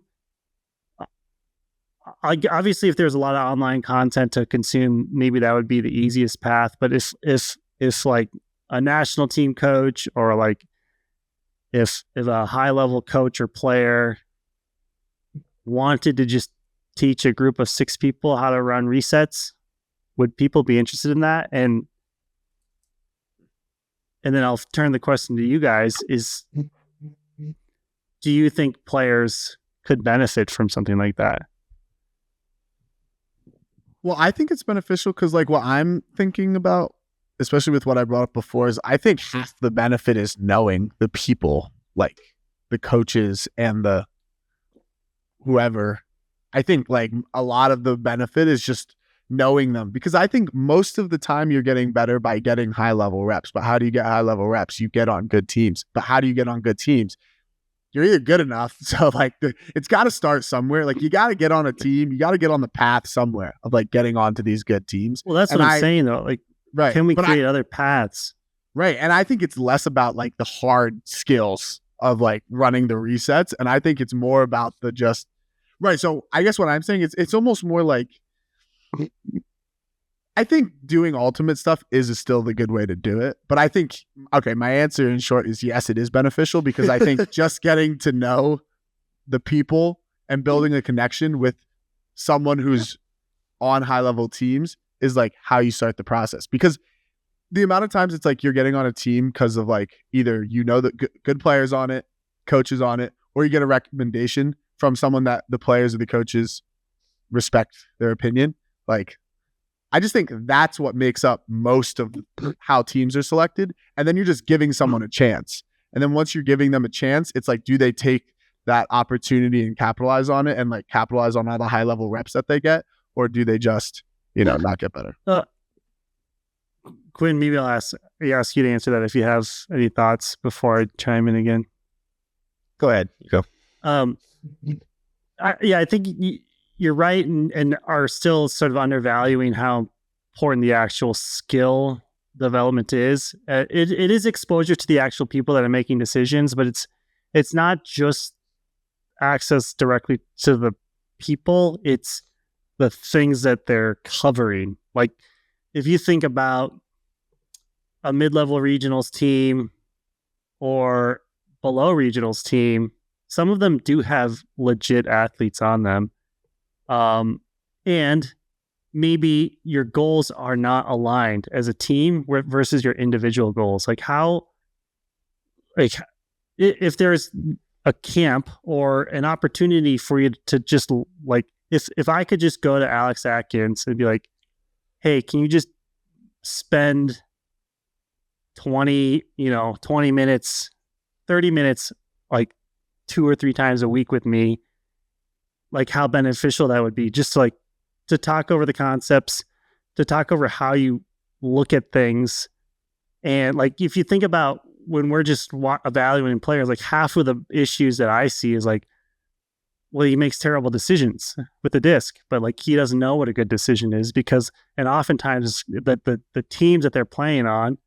obviously, if there's a lot of online content to consume, maybe that would be the easiest path. But if like a national team coach, or like if a high level coach or player wanted to just teach a group of 6 people how to run resets, would people be interested in that? And then I'll turn the question to you guys: is, do you think players could benefit from something like that? Well, I think it's beneficial because, like, what I'm thinking about, especially with what I brought up before, is I think half the benefit is knowing the people, like the coaches and the whoever. I think like a lot of the benefit is just knowing them, because I think most of the time you're getting better by getting high level reps. But how do you get high level reps? You get on good teams. But how do you get on good teams? You're either good enough. So like it's got to start somewhere. Like you got to get on a team. You got to get on the path somewhere of like getting onto these good teams. Well, that's what I'm saying though. Like, right. Can we create other paths? Right. And I think it's less about like the hard skills of like running the resets. And I think it's more about the just, right. So I guess what I'm saying is it's almost more like, I think doing ultimate stuff is still the good way to do it. But I think, okay, my answer in short is yes, it is beneficial, because I think just getting to know the people and building a connection with someone who's on high level teams is like how you start the process. Because the amount of times it's like you're getting on a team because of like either you know the good players on it, coaches on it, or you get a recommendation from someone that the players or the coaches respect their opinion. Like, I just think that's what makes up most of how teams are selected. And then you're just giving someone a chance. And then once you're giving them a chance, it's like, do they take that opportunity and capitalize on it and like capitalize on all the high level reps that they get? Or do they just, not get better? Quinn, maybe I'll ask you to answer that if you have any thoughts before I chime in again. Go ahead. Go. I think you're right, and are still sort of undervaluing how important the actual skill development is. It is exposure to the actual people that are making decisions, but it's not just access directly to the people. It's the things that they're covering. Like if you think about a mid-level regionals team or below regionals team, some of them do have legit athletes on them. And maybe your goals are not aligned as a team versus your individual goals. Like if there's a camp or an opportunity for you to just like, if I could just go to Alex Atkins and be like, hey, can you just spend 20 minutes, 30 minutes, like 2 or 3 times a week with me, like how beneficial that would be, just to talk over the concepts, to talk over how you look at things. And like, if you think about when we're just evaluating players, like half of the issues that I see is like, well, he makes terrible decisions with the disc, but like he doesn't know what a good decision is, because, and oftentimes the teams that they're playing on,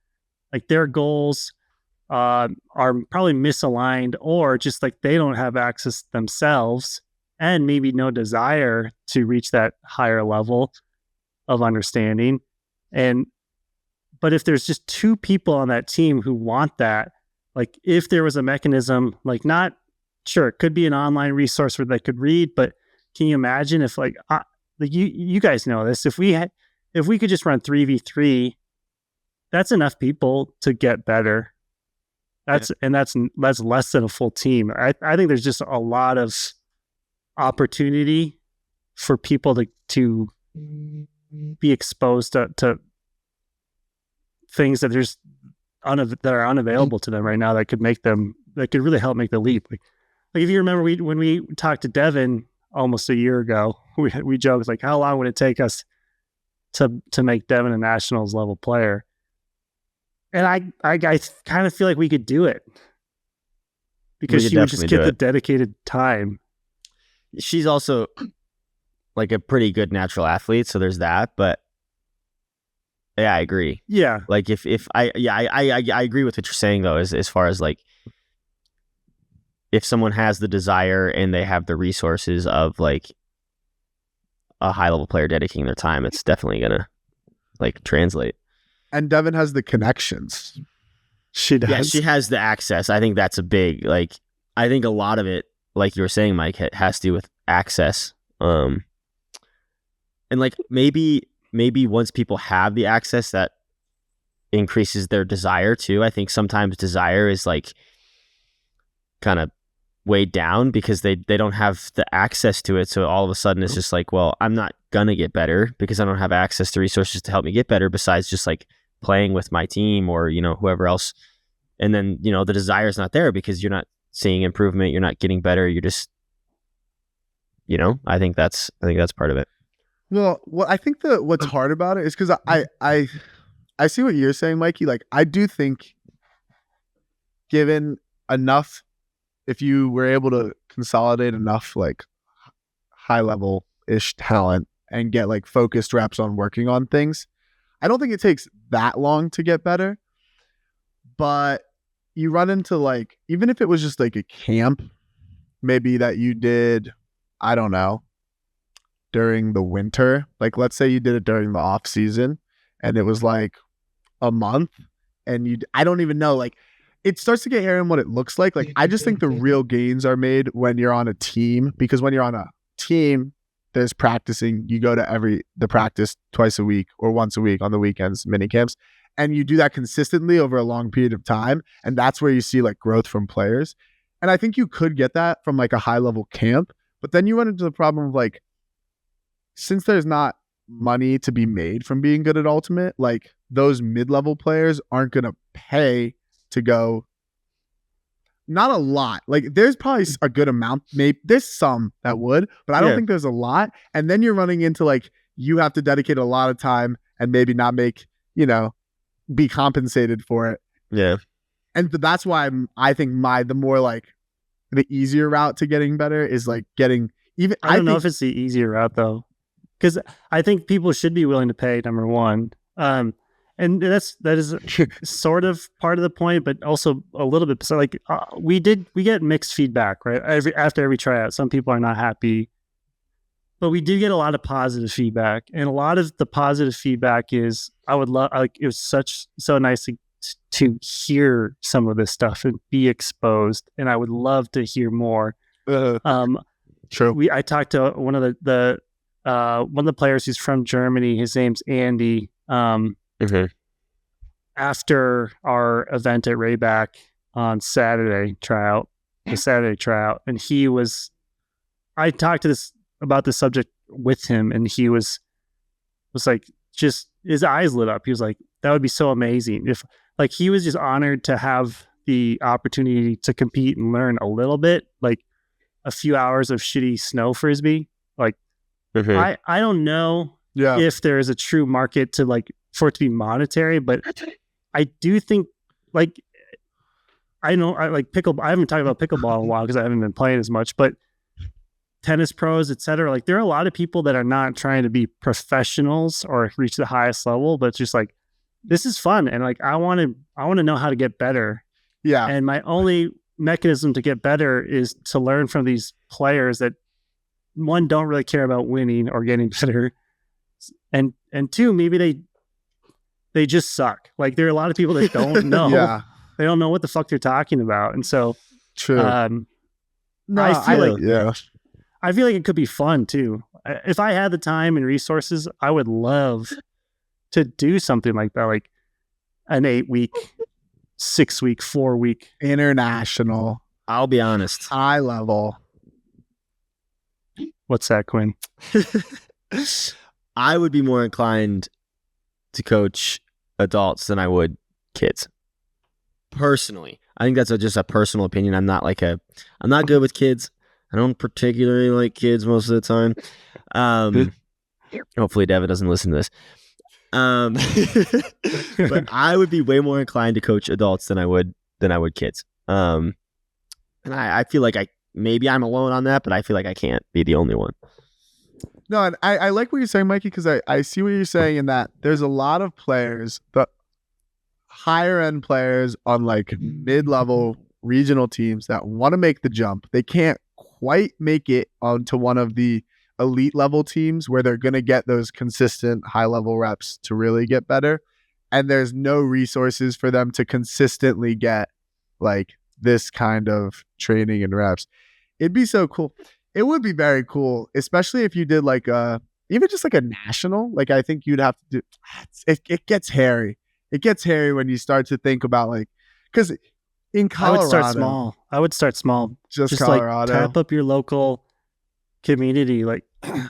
like their goals are probably misaligned, or just like they don't have access themselves and maybe no desire to reach that higher level of understanding. But if there's just 2 people on that team who want that, like if there was a mechanism, like not sure, it could be an online resource where they could read, but can you imagine if like you guys know this, if we could just run 3v3 that's enough people to get better. That's less than a full team. I think there's just a lot of opportunity for people to be exposed to things that that are unavailable to them right now that could really help make the leap. Like if you remember, when we talked to Devin almost a year ago, we joked like, how long would it take us to make Devin a nationals level player? And I kind of feel like we could do it because she would just get the dedicated time. She's also like a pretty good natural athlete, so there's that. But yeah, I agree. Yeah, like if I agree with what you're saying though, as far as like if someone has the desire and they have the resources of like a high level player dedicating their time, it's definitely gonna like translate. And Devin has the connections. She does. Yeah, she has the access. I think that's a big, like, I think a lot of it, like you were saying, Mike, has to do with access. And like maybe once people have the access, that increases their desire too. I think sometimes desire is like kind of weighed down because they don't have the access to it. So all of a sudden it's just like, well, I'm not gonna get better because I don't have access to resources to help me get better besides just like playing with my team or, you know, whoever else. And then, you know, the desire is not there because you're not seeing improvement. You're not getting better. You're just, you know, I think that's part of it. Well, I think what's hard about it is because I see what you're saying, Mikey. Like, I do think given enough, if you were able to consolidate enough like high level ish talent and get like focused reps on working on things, I don't think it takes that long to get better. But you run into like, even if it was just like a camp, maybe that you did, I don't know, during the winter, like let's say you did it during the off season and it was like a month and I don't even know, like it starts to get hairy in what it looks like. Like, I just think the real gains are made when you're on a team, because when you're on a team, there's practicing. You go to the practice twice a week or once a week on the weekends, mini camps, and you do that consistently over a long period of time. And that's where you see like growth from players. And I think you could get that from like a high level camp, but then you run into the problem of like, since there's not money to be made from being good at Ultimate, like those mid-level players aren't going to pay to go. Not a lot. Like there's probably a good amount. Maybe there's some that would, but I don't think there's a lot. And then you're running into like, you have to dedicate a lot of time and maybe not make, you know, be compensated for it. Yeah. And that's why I think the more like the easier route to getting better is like getting even. I don't know if it's the easier route though, because I think people should be willing to pay, number one. And that is sort of part of the point, but also a little bit. So like we get mixed feedback, right? After every tryout, some people are not happy, but we do get a lot of positive feedback, and a lot of the positive feedback is it was so nice to hear some of this stuff and be exposed, and I would love to hear more. True. I talked to one of the players who's from Germany. His name's Andy. After our event at Rayback on the Saturday tryout, and I talked about this subject with him, and he was like, just his eyes lit up. He was like, that would be so amazing if, like, he was just honored to have the opportunity to compete and learn a little bit, like a few hours of shitty snow frisbee. Like, I don't know if there is a true market to like for it to be monetary, but I do think like I like pickleball. I haven't talked about pickleball in a while because I haven't been playing as much, but tennis pros, etc. Like there are a lot of people that are not trying to be professionals or reach the highest level, but it's just like, this is fun, and like I want to know how to get better. Yeah. And my only mechanism to get better is to learn from these players that, one, don't really care about winning or getting better, and two, maybe they just suck. Like there are a lot of people that don't know. They don't know what the fuck they're talking about, and so true. I feel like it could be fun too. If I had the time and resources, I would love to do something like that. Like an 8-week, 6-week, 4-week. International, I'll be honest. high level. What's that, Quinn? I would be more inclined to coach adults than I would kids. Personally, I think that's just a personal opinion. I'm not good with kids. I don't particularly like kids most of the time. Hopefully Devin doesn't listen to this. But I would be way more inclined to coach adults than I would kids. And I feel like maybe I'm alone on that, but I feel like I can't be the only one. No, and I like what you're saying, Mikey, because I see what you're saying in that there's a lot of players, the higher end players on like mid-level regional teams that want to make the jump. They can't quite make it onto one of the elite level teams where they're going to get those consistent high level reps to really get better. And there's no resources for them to consistently get like this kind of training and reps. It'd be so cool. It would be very cool, especially if you did like even just like a national. Like I think you'd have to do. It gets hairy. It gets hairy when you start to think about like, because in Colorado, I would start small. Just Colorado. Like tap up your local community. Like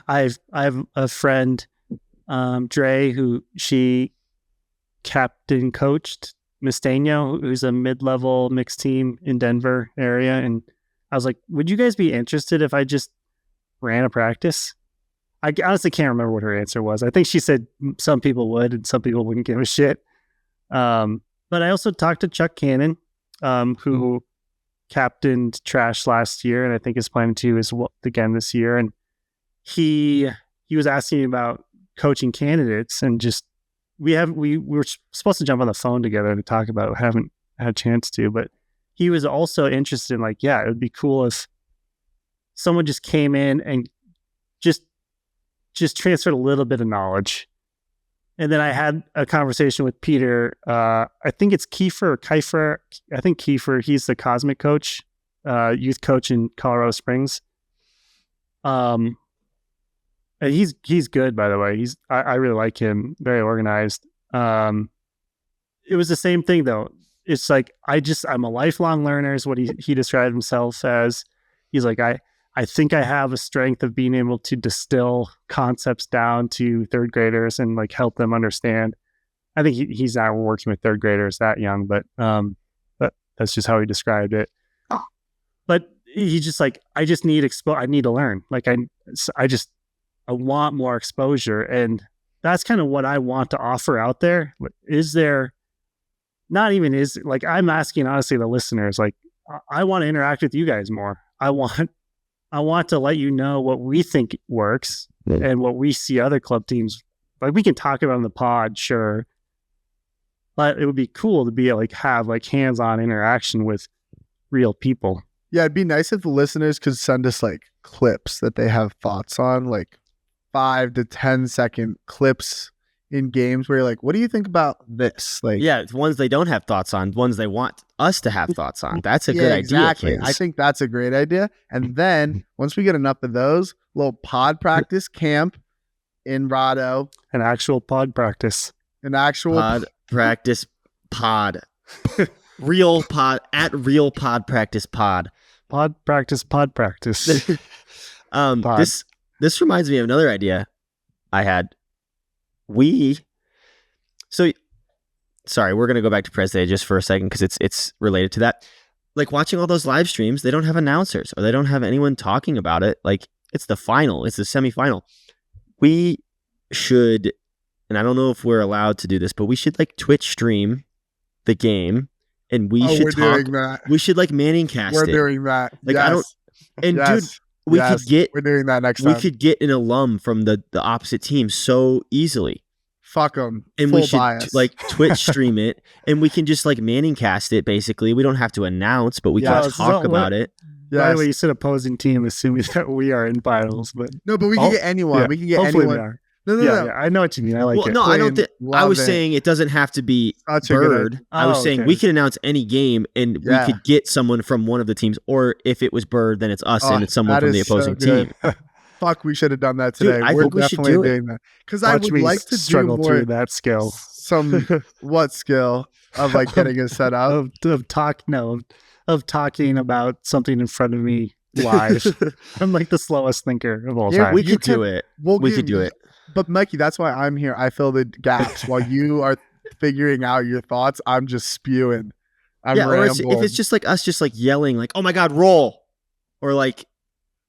I have a friend, Dre, who she captain coached Musteno, who's a mid-level mixed team in Denver area, and I was like, would you guys be interested if I just ran a practice? I honestly can't remember what her answer was. I think she said some people would and some people wouldn't give a shit. But I also talked to Chuck Cannon, who captained Trash last year, and I think is planning to as well again this year. And he was asking me about coaching candidates, and just we were supposed to jump on the phone together to talk about it. We haven't had a chance to, but he was also interested in like, yeah, it would be cool if someone just came in and just transferred a little bit of knowledge. And then I had a conversation with Peter. I think it's Kiefer. I think Kiefer, he's the Cosmic coach, youth coach in Colorado Springs. And he's good, by the way. I really like him. Very organized. It was the same thing though. It's like, I'm a lifelong learner is what he described himself as. He's like, I think I have a strength of being able to distill concepts down to third graders and like help them understand. I think he's not working with third graders that young, but that's just how he described it. But he's just like, I just need I need to learn. Like I want more exposure, and that's kind of what I want to offer out there. Is there not even like, I'm asking honestly the listeners, like I want to interact with you guys more. I want to let you know what we think works and what we see other club teams. Like we can talk about on the pod, sure. But it would be cool to be like, have like hands-on interaction with real people. Yeah, it'd be nice if the listeners could send us like clips that they have thoughts on, like 5 to 10 second clips in games where you're like, what do you think about this? Like, yeah, ones they don't have thoughts on, ones they want us to have thoughts on. That's a good exactly. idea. I think that's a great idea. And then once we get enough of those, little pod practice camp in Rado. An actual pod practice. An actual pod practice pod. Real pod at real pod practice pod. Pod practice pod practice. Pod. This reminds me of another idea I had. Sorry, we're going to go back to Prez Day just for a second because it's related to that. Like watching all those live streams, they don't have announcers or they don't have anyone talking about it. Like it's the final, it's the semifinal. We should, and I don't know if we're allowed to do this, but we should like Twitch stream the game, and we should talk. Doing that. We should like Manning cast We're it. doing that. Like yes. I don't. And yes. dude, we're doing that next time. We could get an alum from the opposite team so easily. Fuck them. And full we should bias. like Twitch stream it, and we can just like Manning cast it. Basically, we don't have to announce, but we can talk about it. By the way, you said opposing team, assuming that we are in finals, but no, but we can get anyone. Yeah. We can get Hopefully anyone. We are. No. Yeah, I know what you mean. I like it. No, I don't think. I was saying it doesn't have to be Bird. I was saying we could announce any game, and we could get someone from one of the teams, or if it was Bird, then it's us, and it's someone from the opposing team. Fuck, we should have done that today. Dude, I We're think we should definitely do doing that because I would like to struggle do more through that skill. Some what skill of like getting it set up? Of talking about something in front of me live. I'm like the slowest thinker of all time. We could do it. We could do it. But Mikey, that's why I'm here. I fill the gaps while you are figuring out your thoughts. I'm just spewing. I'm rambling. If it's just like us, just like yelling, like "Oh my God, roll," or like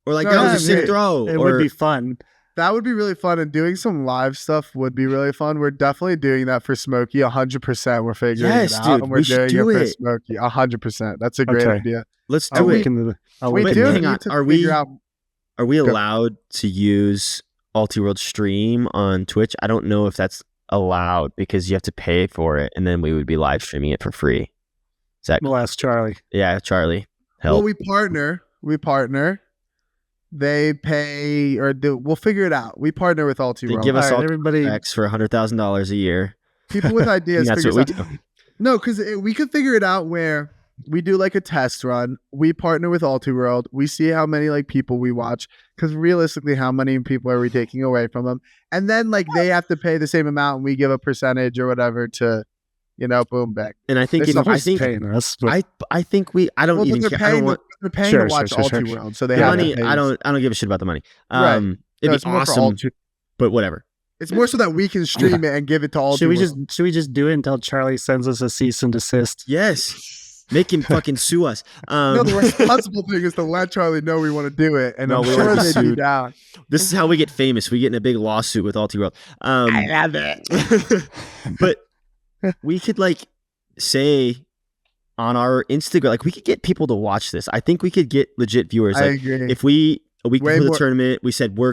that was a sick throw. It would be fun. That would be really fun, and doing some live stuff would be really fun. We're definitely doing that for Smoky, 100%. We're figuring it out, dude, and we're doing it for Smoky, 100%. That's a great idea. Let's do it. Hang on. Are we allowed to use Ulti-World Stream on Twitch? I don't know if that's allowed because you have to pay for it, and then we would be live streaming it for free. Is that? We'll ask Charlie. Yeah, Charlie. Help. Well, we partner. They pay, or we'll figure it out. We partner with Ulti-World. They give us all everybody for $100,000 a year. People with ideas. That's what we do. No, because we could figure it out where we do like a test run. We partner with Ulti-World. We see how many like people we watch. Because realistically, how many people are we taking away from them? And then like they have to pay the same amount, and we give a percentage or whatever to, boom, back. And I think paying us. I think we. I don't even care. They're paying to watch Ulti-World, so they have money. To pay I don't give a shit about the money. Right. It'd be awesome, but whatever. It's more so that we can stream it and give it to Ulti-World. Should we just do it until Charlie sends us a cease and desist? Yes. Make him fucking sue us. No, the responsible thing is to let Charlie know we want to do it, and I'm sure they'd be down. This is how we get famous. We get in a big lawsuit with Ulti-World. I love it. But we could like say on our Instagram, like we could get people to watch this. I think we could get legit viewers. I like agree. If we a week before the tournament, we said we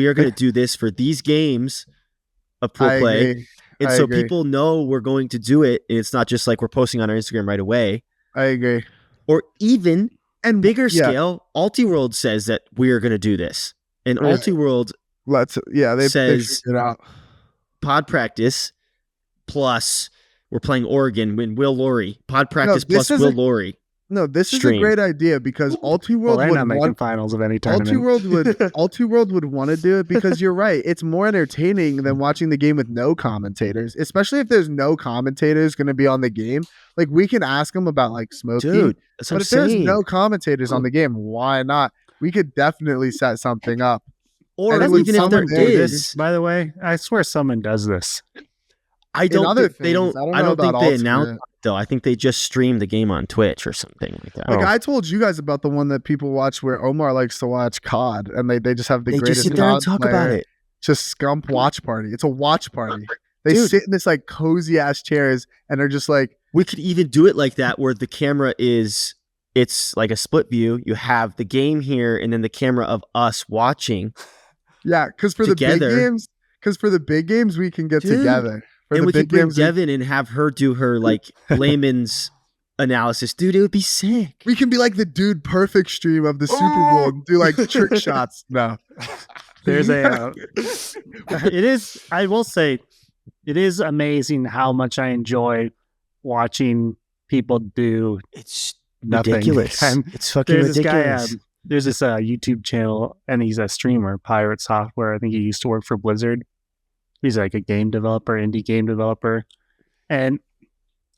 are gonna do this for these games of pro play. And so people know we're going to do it, and it's not just like we're posting on our Instagram right away. I agree. Or even bigger scale, Ulti-World says that we are going to do this, and Ulti-World they says it out. pod practice plus we're playing Oregon when Will Laurie pod practice plus Will Laurie. No, this is a great idea because Ulti-World would not making finals of any tournament. Ulti-World would want to do it because you're right. It's more entertaining than watching the game with no commentators, especially if there's no commentators going to be on the game. Like we can ask them about like Smoky, dude. But if there's no commentators on the game, why not? We could definitely set something up. Or even if there is, by the way, I swear someone does this. I don't think they announce it, though. I think they just stream the game on Twitch or something like that. Like I told you guys about the one that people watch where Omar likes to watch COD, and they just have the greatest just sit there and talk about it. Just scump watch party. It's a watch party. They sit in this like cozy ass chairs and are just like. We could even do it like that, where the camera it's like a split view. You have the game here, and then the camera of us watching. Yeah, because for the big games, we can get together. And we could bring Devin and have her do her like layman's analysis. Dude, it would be sick. We can be like the Dude Perfect stream of the Super Bowl and do like trick shots. No. There's I will say, it is amazing how much I enjoy watching people do nothing. Ridiculous. It's fucking ridiculous. There's this YouTube channel, and he's a streamer, Pirate Software. I think he used to work for Blizzard. He's like a indie game developer. And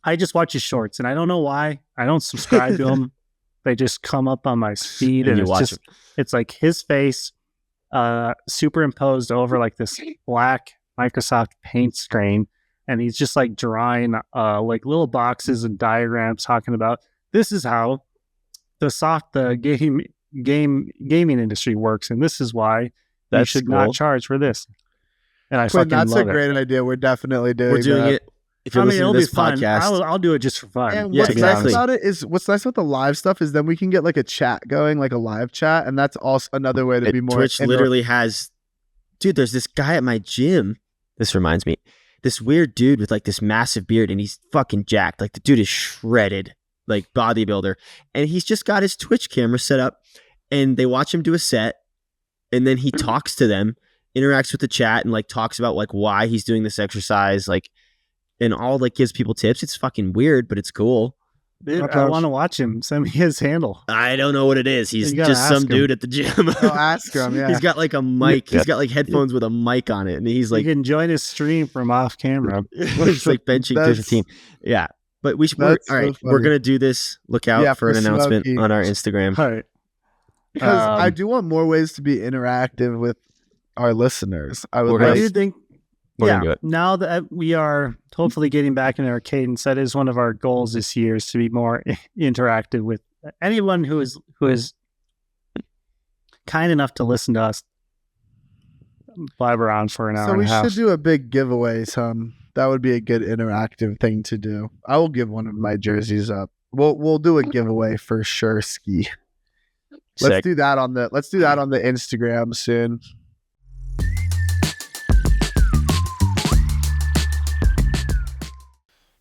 I just watch his shorts, and I don't know why. I don't subscribe to them. They just come up on my feed, and it's like his face superimposed over like this black Microsoft Paint screen, and he's just like drawing like little boxes and diagrams talking about this is how the gaming industry works, and this is why you should not charge for this. And I fucking love it. That's a great idea. We're definitely doing it. If you're listening to this podcast, I'll do it just for fun. And what's nice about it is what's nice about the live stuff is then we can get like a chat going, like a live chat, and that's also another way to be more. Twitch literally has, dude. There's this guy at my gym. This reminds me, this weird dude with like this massive beard, and he's fucking jacked. Like the dude is shredded, like bodybuilder, and he's just got his Twitch camera set up, and they watch him do a set, and then he talks to them. Interacts with the chat and like talks about like why he's doing this exercise, like, and all like gives people tips. It's fucking weird, but it's cool. Dude, I want to watch him. Send me his handle. I don't know what it is. He's You gotta just some ask him. dude at the gym. Oh, ask him. Yeah. He's got like a mic. He's got like headphones with a mic on it, and he's like, you can join his stream from off camera. he's like benching 15. Yeah, but we should. All That's so right, funny. we're gonna do this. Look out Yeah, for an for announcement Smoky. on our Instagram. All right. Because I do want more ways to be interactive with our listeners. I would We're I gonna- do think, We're yeah, gonna do it. now that we are hopefully getting back in our cadence, that is one of our goals this year, is to be more interactive with anyone who is kind enough to listen to us vibe around for an hour So and we a half. should do a big giveaway, Tom. That would be a good interactive thing to do. I will give one of my jerseys up. We'll do a giveaway for sure, Ski. Let's Sick. do that on the Instagram soon.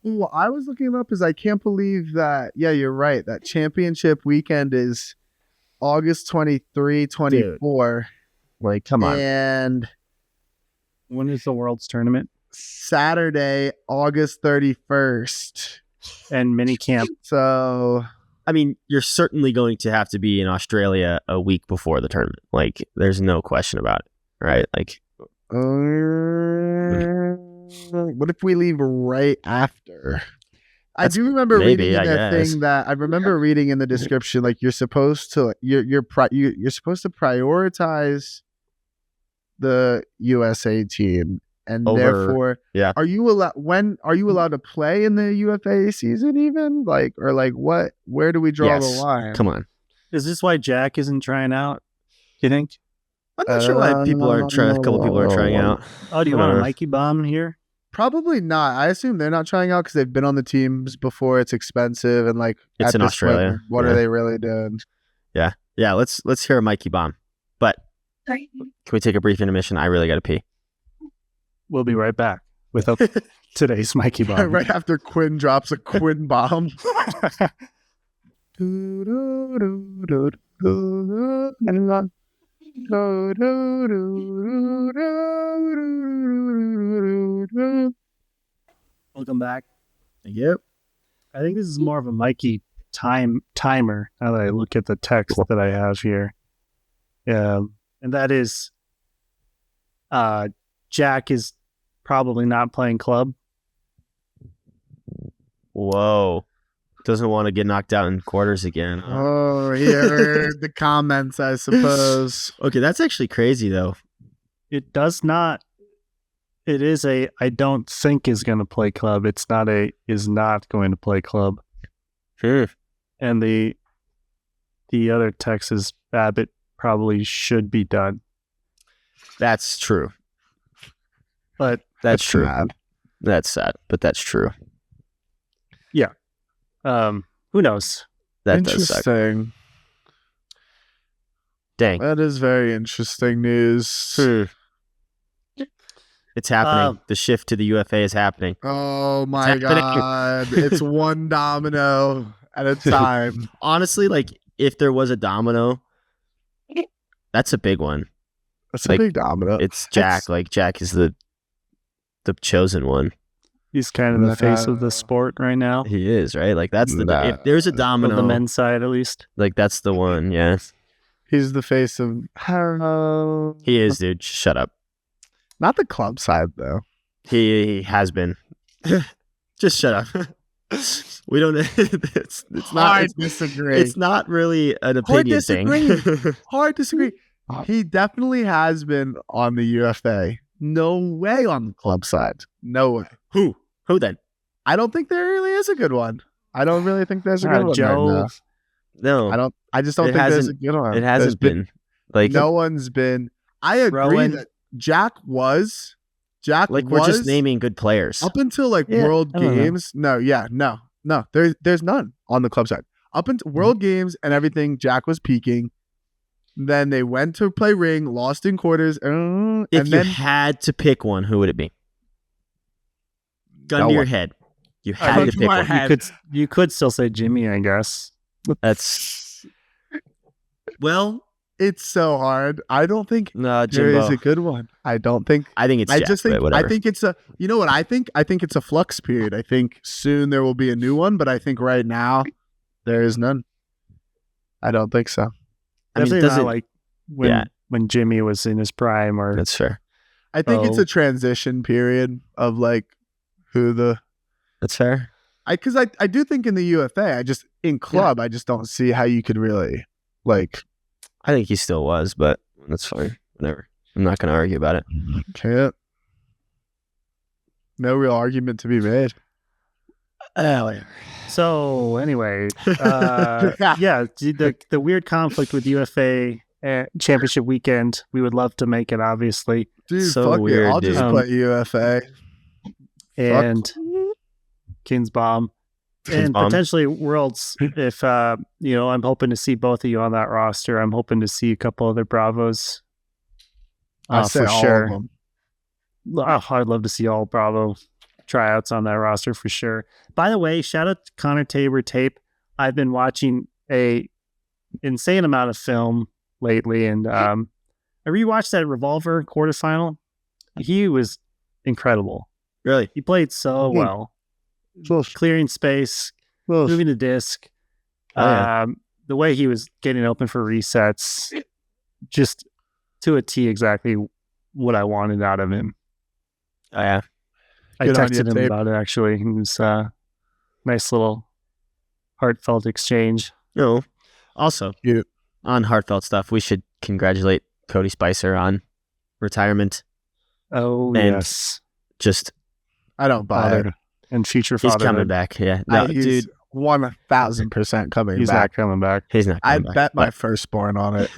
What I was looking up is I can't believe that. Yeah, you're right. That championship weekend is August 23, 24. Like, come on. And When is the World's Tournament Saturday, August 31st. and mini camp? So I mean, you're certainly going to have to be in Australia a week before the tournament. Like, there's no question about it, right? Like, what if we leave right after? I do remember maybe, reading in I their guess. thing that I remember reading in the description, like you're supposed to you're supposed to prioritize the USA team, and Over- therefore, yeah. Are you allowed to play in the UFA season even? Like, or like what? Where do we draw the Yes. line? come on. Is this why Jack isn't trying out? Do you think? I'm not sure why people are trying. A couple people are trying out. Oh, do you want a Mikey Bomb here? Probably not. I assume they're not trying out because they've been on the teams before. It's expensive and like It's at in this point, Australia. what Yeah. are they really doing? Yeah, let's hear a Mikey Bomb. But can we take a brief intermission? I really got to pee. We'll be right back with today's Mikey Bomb. Right after Quinn drops a Quinn bomb. Welcome back. Yep. I think this is more of a Mikey timer now that I look at the text that I have here. And that is Jack is probably not playing club. Whoa. Doesn't want to get knocked out in quarters again. Oh, he heard the comments, I suppose. Okay, that's actually crazy, though. It does not. It is a I don't think is going to play club. It's not a is not going to play club. Sure. And the other text is Babbitt probably should be done. That's true. But That's true. sad. That's sad, but that's true. who knows? That does suck. Interesting. Dang. That is very interesting news. It's happening. The shift to the UFA is happening. Oh my It's happening. God. It's one domino at a time. Honestly, like, if there was a domino, that's a big one. That's Like, a big domino. It's Jack. Like, Jack is the chosen one. He's kind of the face of the sport right now. He is, right? Like, that's the if there's a Of domino, the men's side, at least. like, that's the one. Yeah, He's the face of he is, dude. Just shut up. not the club side though. He has been. Just shut up. We don't. It's not. disagree. It's not really an Hard opinion thing. disagree. Hard disagree. He definitely has been on the UFA. No way on the club side. No way. Who? Who then? I don't think there really is a good one. I don't really think there's a good one. Joe. Right No, now. I just don't It think there's a hasn't- good one. it hasn't There's been. Like, no one's been. I agree Rowan. that Jack was. Jack like was we're just naming good players. up until like Yeah, World I don't know. Games. No. There's none on the club side. Up until World Games and everything, Jack was peaking. Then they went to play ring, lost in quarters, and If you then had to pick one, who would it be? Gun No to your one. head. You Gun had to to pick my one. head. You could still say Jimmy, I guess. That's well. It's so hard. I don't think No, there is Jimbo. a good one. I don't think. I think it's I Jeff, just think. but whatever. I think it's a. You know what I think? I think it's a flux period. I think soon there will be a new one, but I think right now there is none. I don't think so. I mean, Definitely not like yeah. when Jimmy was in his prime, or That's fair. I think it's a transition period of like who the. That's fair. Because I do think in the UFA, I just in club, I just don't see how you could really like. I think he still was, but that's fine. Whatever. I'm not going to argue about it. Can't. No real argument to be made. So anyway, yeah, the weird conflict with UFA championship weekend. We would love to make it, obviously, Dude, So fuck weird, it. I'll dude. just put UFA. and King's Bomb, and Bomb. potentially Worlds. If I'm hoping to see both of you on that roster. I'm hoping to see a couple other Bravos. I say for all sure. of them. Oh, I'd love to see all Bravo tryouts on that roster for sure. By the way, shout out to Connor Tabor Tape. I've been watching a insane amount of film lately, and I rewatched that Revolver quarterfinal. He was incredible. Really? He played so well, clearing space, moving the disc. Oh, yeah. The way he was getting open for resets, just to a T, exactly what I wanted out of him. Oh, yeah. I Good on texted you, him Tape. about it, actually. It was a nice little heartfelt exchange. No. Also, Yeah. on heartfelt stuff, we should congratulate Cody Spicer on retirement. Oh, And yes. Just, I don't buy it. Father and future he's father. coming back. Yeah. No, He's dude, 1,000% coming He's back. not coming back. he's not I coming back. bet my firstborn on it.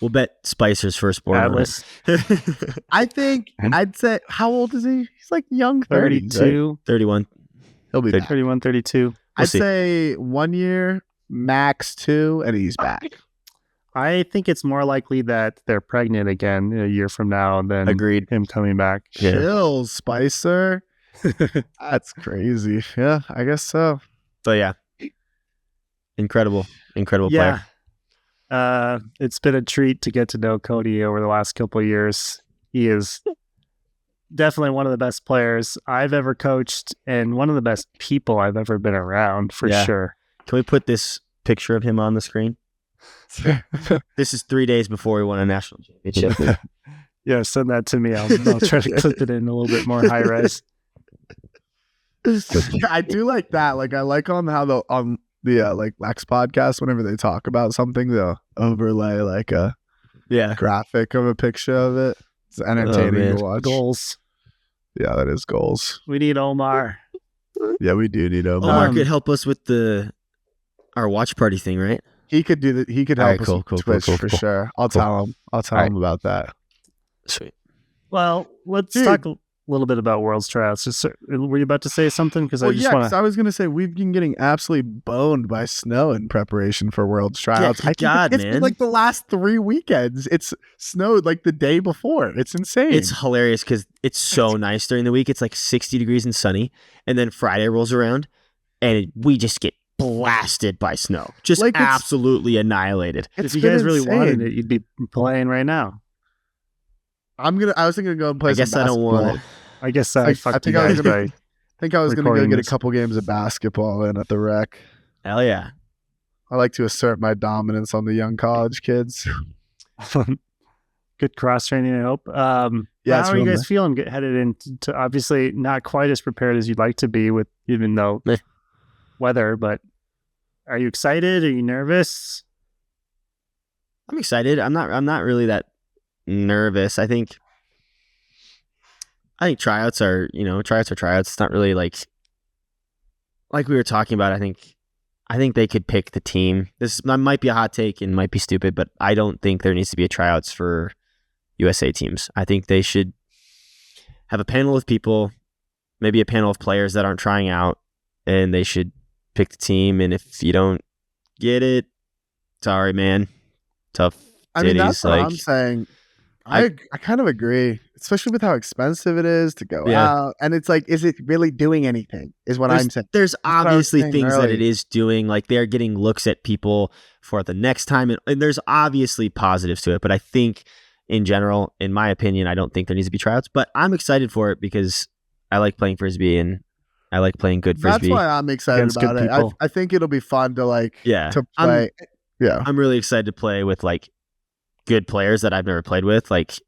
We'll bet Spicer's firstborn on it. Atlas, I think I'd say, how old is he? He's like young 30s, right? 32, 31. He'll be back. 31, 32. I'd see. say 1 year, max 2, and he's back. I think it's more likely that they're pregnant again a year from now than Agreed. him coming back. Yeah. Chill, Spicer. That's crazy. Yeah, I guess so. But yeah. Incredible player. Yeah. It's been a treat to get to know Cody over the last couple of years. He is definitely one of the best players I've ever coached and one of the best people I've ever been around, for Yeah. sure. Can we put this picture of him on the screen? This is 3 days before he won a national championship. Yeah, send that to me. I'll try to clip it in a little bit more high res. Yeah, I do like that. Like I like on the like Lex podcast, whenever they talk about something, they'll overlay like a Yeah. graphic of a picture of it. It's entertaining man. to watch. Goals. Yeah, that is goals. We need Omar. Yeah, we do need Omar. Omar could help us with our watch party thing, right? He could do that. He could All help right, us cool, with cool, Twitch cool, for cool. sure. I'll tell him. I'll tell All him about that. Sweet. Well, let's Dude. talk a little bit about Worlds Tryouts. Were you about to say something? Because Well, I just yeah, want 'cause to. I was gonna say we've been getting absolutely boned by snow in preparation for Worlds Tryouts. Yeah, God, it's man. been like the last 3 weekends. It's snowed like the day before. It's insane. It's hilarious because it's so nice during the week. It's like 60 degrees and sunny. And then Friday rolls around and we just get blasted by snow. Just Like, it's- absolutely annihilated. It's If you been guys really insane. wanted it, you'd be playing right now. I was thinking of go and play I some guess I don't want basketball. it. I guess I fucked you think I was guys gonna- by. I think I was going to go recording get this. a couple games of basketball in at the rec. Hell yeah. I like to assert my dominance on the young college kids. Good cross training, I hope. Yeah, it's how are you real guys feeling headed into obviously not quite as prepared as you'd like to be with even though Meh. weather, but are you excited? Are you nervous? I'm excited. I'm not really that nervous. I think tryouts are tryouts. It's not really like we were talking about. I think they could pick the team. That might be a hot take and might be stupid, but I don't think there needs to be a tryouts for USA teams. I think they should have a panel of people, maybe a panel of players that aren't trying out, and they should pick the team. And if you don't get it, sorry, man. Tough titties. I mean, that's what I'm saying. I kind of agree, especially with how expensive it is to go out. And it's like, is it really doing anything? Is what I'm saying. There's obviously things that it earlier. is doing. Like they're getting looks at people for the next time. And there's obviously positives to it. But I think in general, in my opinion, I don't think there needs to be tryouts. But I'm excited for it because I like playing Frisbee and I like playing good Frisbee. That's why I'm excited about it. I think it'll be fun to to play. I'm really excited to play with like good players that I've never played with. Like,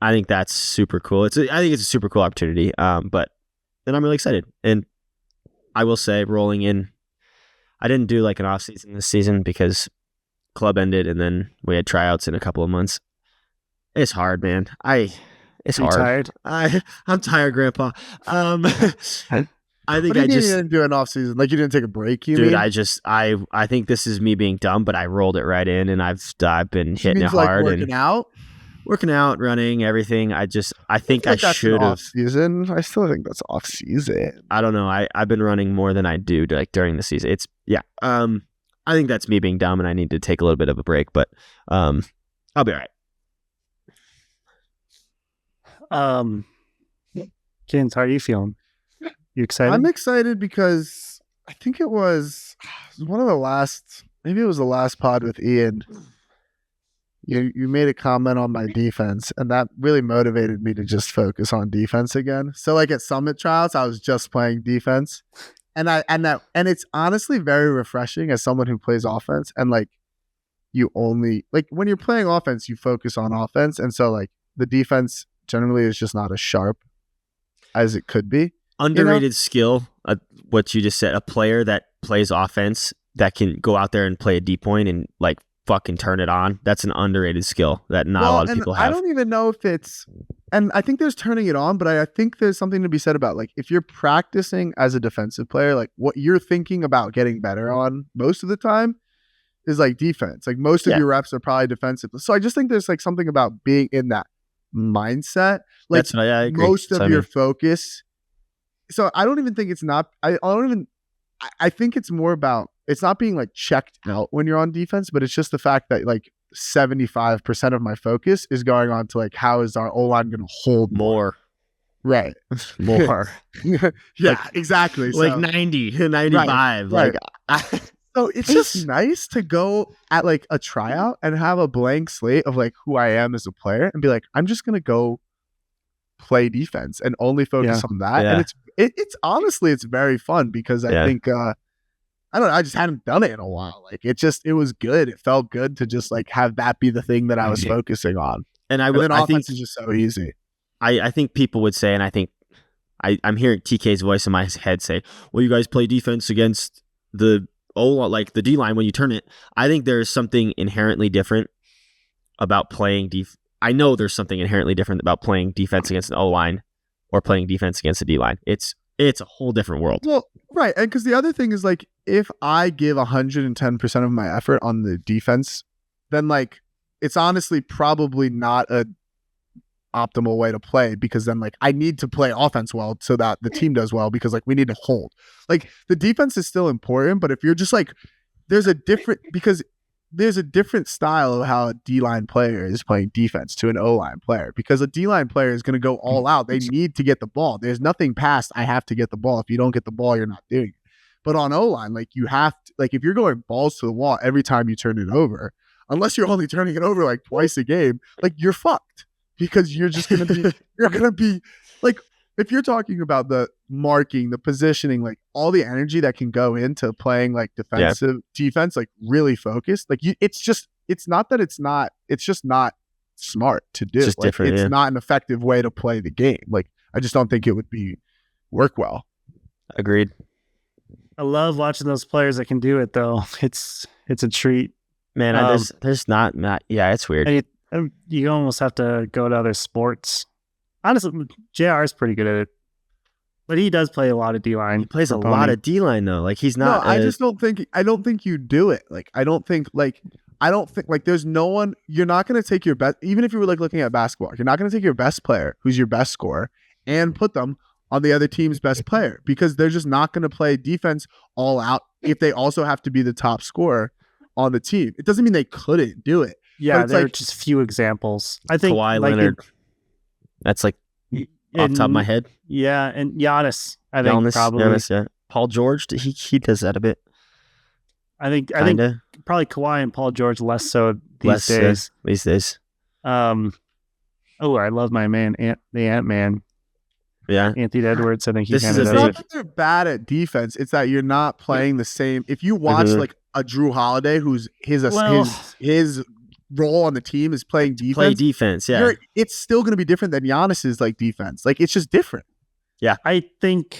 I think that's super cool. I think it's a super cool opportunity. But then I'm really excited. And I will say, rolling in, I didn't do like an off season this season because club ended and then we had tryouts in a couple of months. It's hard, man. It's hard. Tired? I'm tired, Grandpa. I think you didn't do an off season. Like you didn't take a break. You dude, mean? I think this is me being dumb, but I rolled it right in, and I've been hitting it like hard working out, running, everything. I think I should have. Off season. I still think that's off season. I don't know. I've been running more than I do like during the season. I think that's me being dumb, and I need to take a little bit of a break, but I'll be all right. Kins, how are you feeling? You excited? I'm excited because I think it was one of the last, maybe it was the last pod with Ian. You made a comment on my defense, and that really motivated me to just focus on defense again. So like at Summit Trials, I was just playing defense, and it's honestly very refreshing as someone who plays offense. And like you only like when you're playing offense, you focus on offense, and so like the defense generally is just not as sharp as it could be. Underrated skill, what you just said, a player that plays offense that can go out there and play a deep point and like fucking turn it on. That's an underrated skill that not a lot of people have. I don't even know if it's, and I think there's turning it on, but I think there's something to be said about like if you're practicing as a defensive player, like what you're thinking about getting better on most of the time is like defense. Like most of your reps are probably defensive. So I just think there's like something about being in that mindset. Like I agree. Most of your focus. So I don't even think it's not, I think it's more about, it's not being like checked out when you're on defense, but it's just the fact that like 75% of my focus is going on to like, how is our O-line going to hold more? Right. More. Exactly. Like so, 90, 95. Right. So it's just nice to go at like a tryout and have a blank slate of like who I am as a player and be like, I'm just going to go play defense and only focus on that. And it's honestly, it's very fun because I think, I don't know, I just hadn't done it in a while. Like it was good. It felt good to just like have that be the thing that I was focusing on. And then offense is just so easy. I think people would say, and I think I'm hearing TK's voice in my head say, well, you guys play defense against the like the D line when you turn it. I think there's something inherently different about playing I know there's something inherently different about playing defense against an O line or playing defense against a D line. It's a whole different world. Well, right. And because the other thing is like, if I give 110% of my effort on the defense, then like, it's honestly probably not a optimal way to play because then like I need to play offense well so that the team does well because like we need to hold. Like the defense is still important, but if you're just like, there's a different style of how a D-line player is playing defense to an O-line player because a D-line player is going to go all out. They need to get the ball. There's nothing past I have to get the ball. If you don't get the ball, you're not doing it. But on O-line, like you have to, like if you're going balls to the wall every time you turn it over, unless you're only turning it over like twice a game, like you're fucked because you're just going to be, you're going to be like, if you're talking about the marking, the positioning, like all the energy that can go into playing like defensive defense, like really focused, like it's just not smart to do. It's just like, different. It's not an effective way to play the game. Like I just don't think it would work well. Agreed. I love watching those players that can do it though. It's a treat. Man, there's not, it's weird. And you almost have to go to other sports. Honestly, JR is pretty good at it, but he does play a lot of D-line. He plays a lot of D-line though. Like he's not. No, I don't think you do it. Like I don't think like there's no one. You're not going to take your best. Even if you were like looking at basketball, you're not going to take your best player, who's your best scorer, and put them on the other team's best player because they're just not going to play defense all out if they also have to be the top scorer on the team. It doesn't mean they couldn't do it. Yeah, it's there are like- just few examples. I think Kawhi like Leonard. That's like off the top of my head. Yeah, and Giannis, I think probably. Giannis, yeah. Paul George, he does that a bit. I think Kinda. probably Kawhi and Paul George less so Less, days. these days. I love my man, the Ant-Man, Yeah. Anthony Edwards. I think he This kind is of a It's does not it. that they're bad at defense. It's that you're not playing the same. If you watch Mhm. like a Drew Holiday, who's his role on the team is playing defense. Play defense, yeah. It's still going to be different than Giannis's like defense. Like it's just different. I think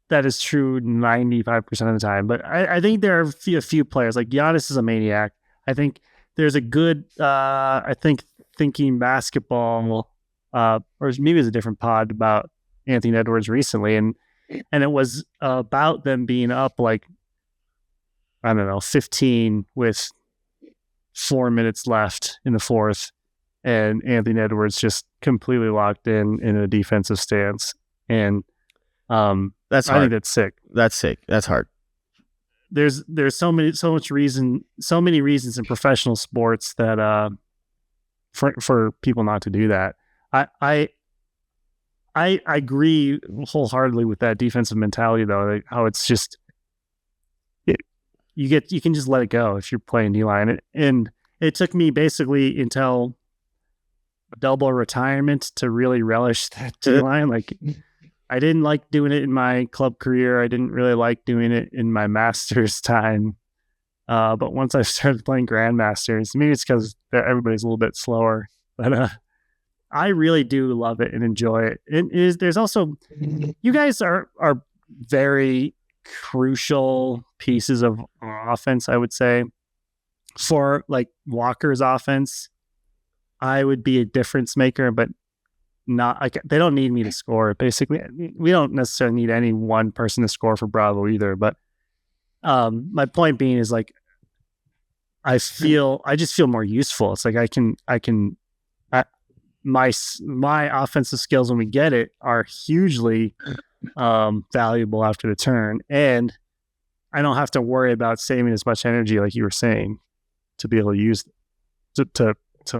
that is true 95% of the time. But I think there are a few players. Like Giannis is a maniac. I think there's a good, thinking basketball, or maybe it's a different pod about Anthony Edwards recently. And it was about them being up like, I don't know, 15 with 4 minutes left in the fourth. And Anthony Edwards just completely locked in a defensive stance. And That's I hard. think that's sick. That's sick. That's hard. There's so many reasons in professional sports that for people not to do that. I agree wholeheartedly with that defensive mentality though, like how it's just you can just let it go if you're playing D-line. And it took me basically until double retirement to really relish that D-line. Like I didn't like doing it in my club career. I didn't really like doing it in my master's time. But once I started playing grandmasters, maybe it's because everybody's a little bit slower, but I really do love it and enjoy it. There's also, you guys are very crucial pieces of offense, I would say. For like Walker's offense, I would be a difference maker, but not like they don't need me to score. Basically, we don't necessarily need any one person to score for Bravo either. But my point being is like I just feel more useful. It's like my offensive skills when we get it are hugely valuable after the turn, and I don't have to worry about saving as much energy like you were saying to be able to use to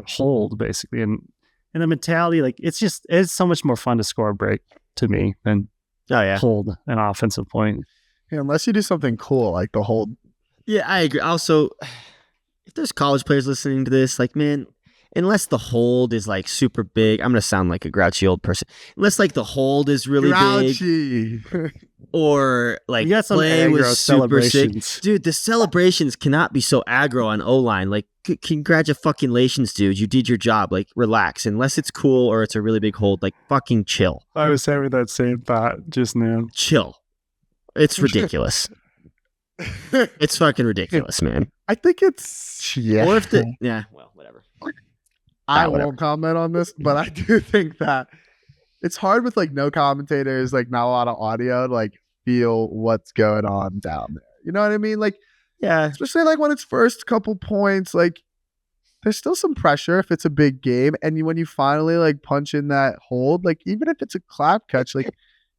hold basically. And the mentality, like it's so much more fun to score a break to me than hold an offensive point. Yeah, unless you do something cool like the hold. Yeah, I agree. Also, if there's college players listening to this, like, man, unless the hold is like super big, I'm gonna sound like a grouchy old person. Unless like the hold is really big, or like you got some play aggro was super sick, celebrations. dude. The celebrations cannot be so aggro on O-line. Like, congratulations, dude. You did your job. Like, relax. Unless it's cool or it's a really big hold, like, fucking chill. I was having that same thought just now. Chill. It's ridiculous. It's fucking ridiculous, man. I think it's Or if well, whatever. I won't comment on this, but I do think that it's hard with like no commentators, like not a lot of audio to like feel what's going on down there. You know what I mean? Like, Yeah. especially like when it's first couple points, like there's still some pressure if it's a big game. And when you finally like punch in that hold, like even if it's a clap catch, like,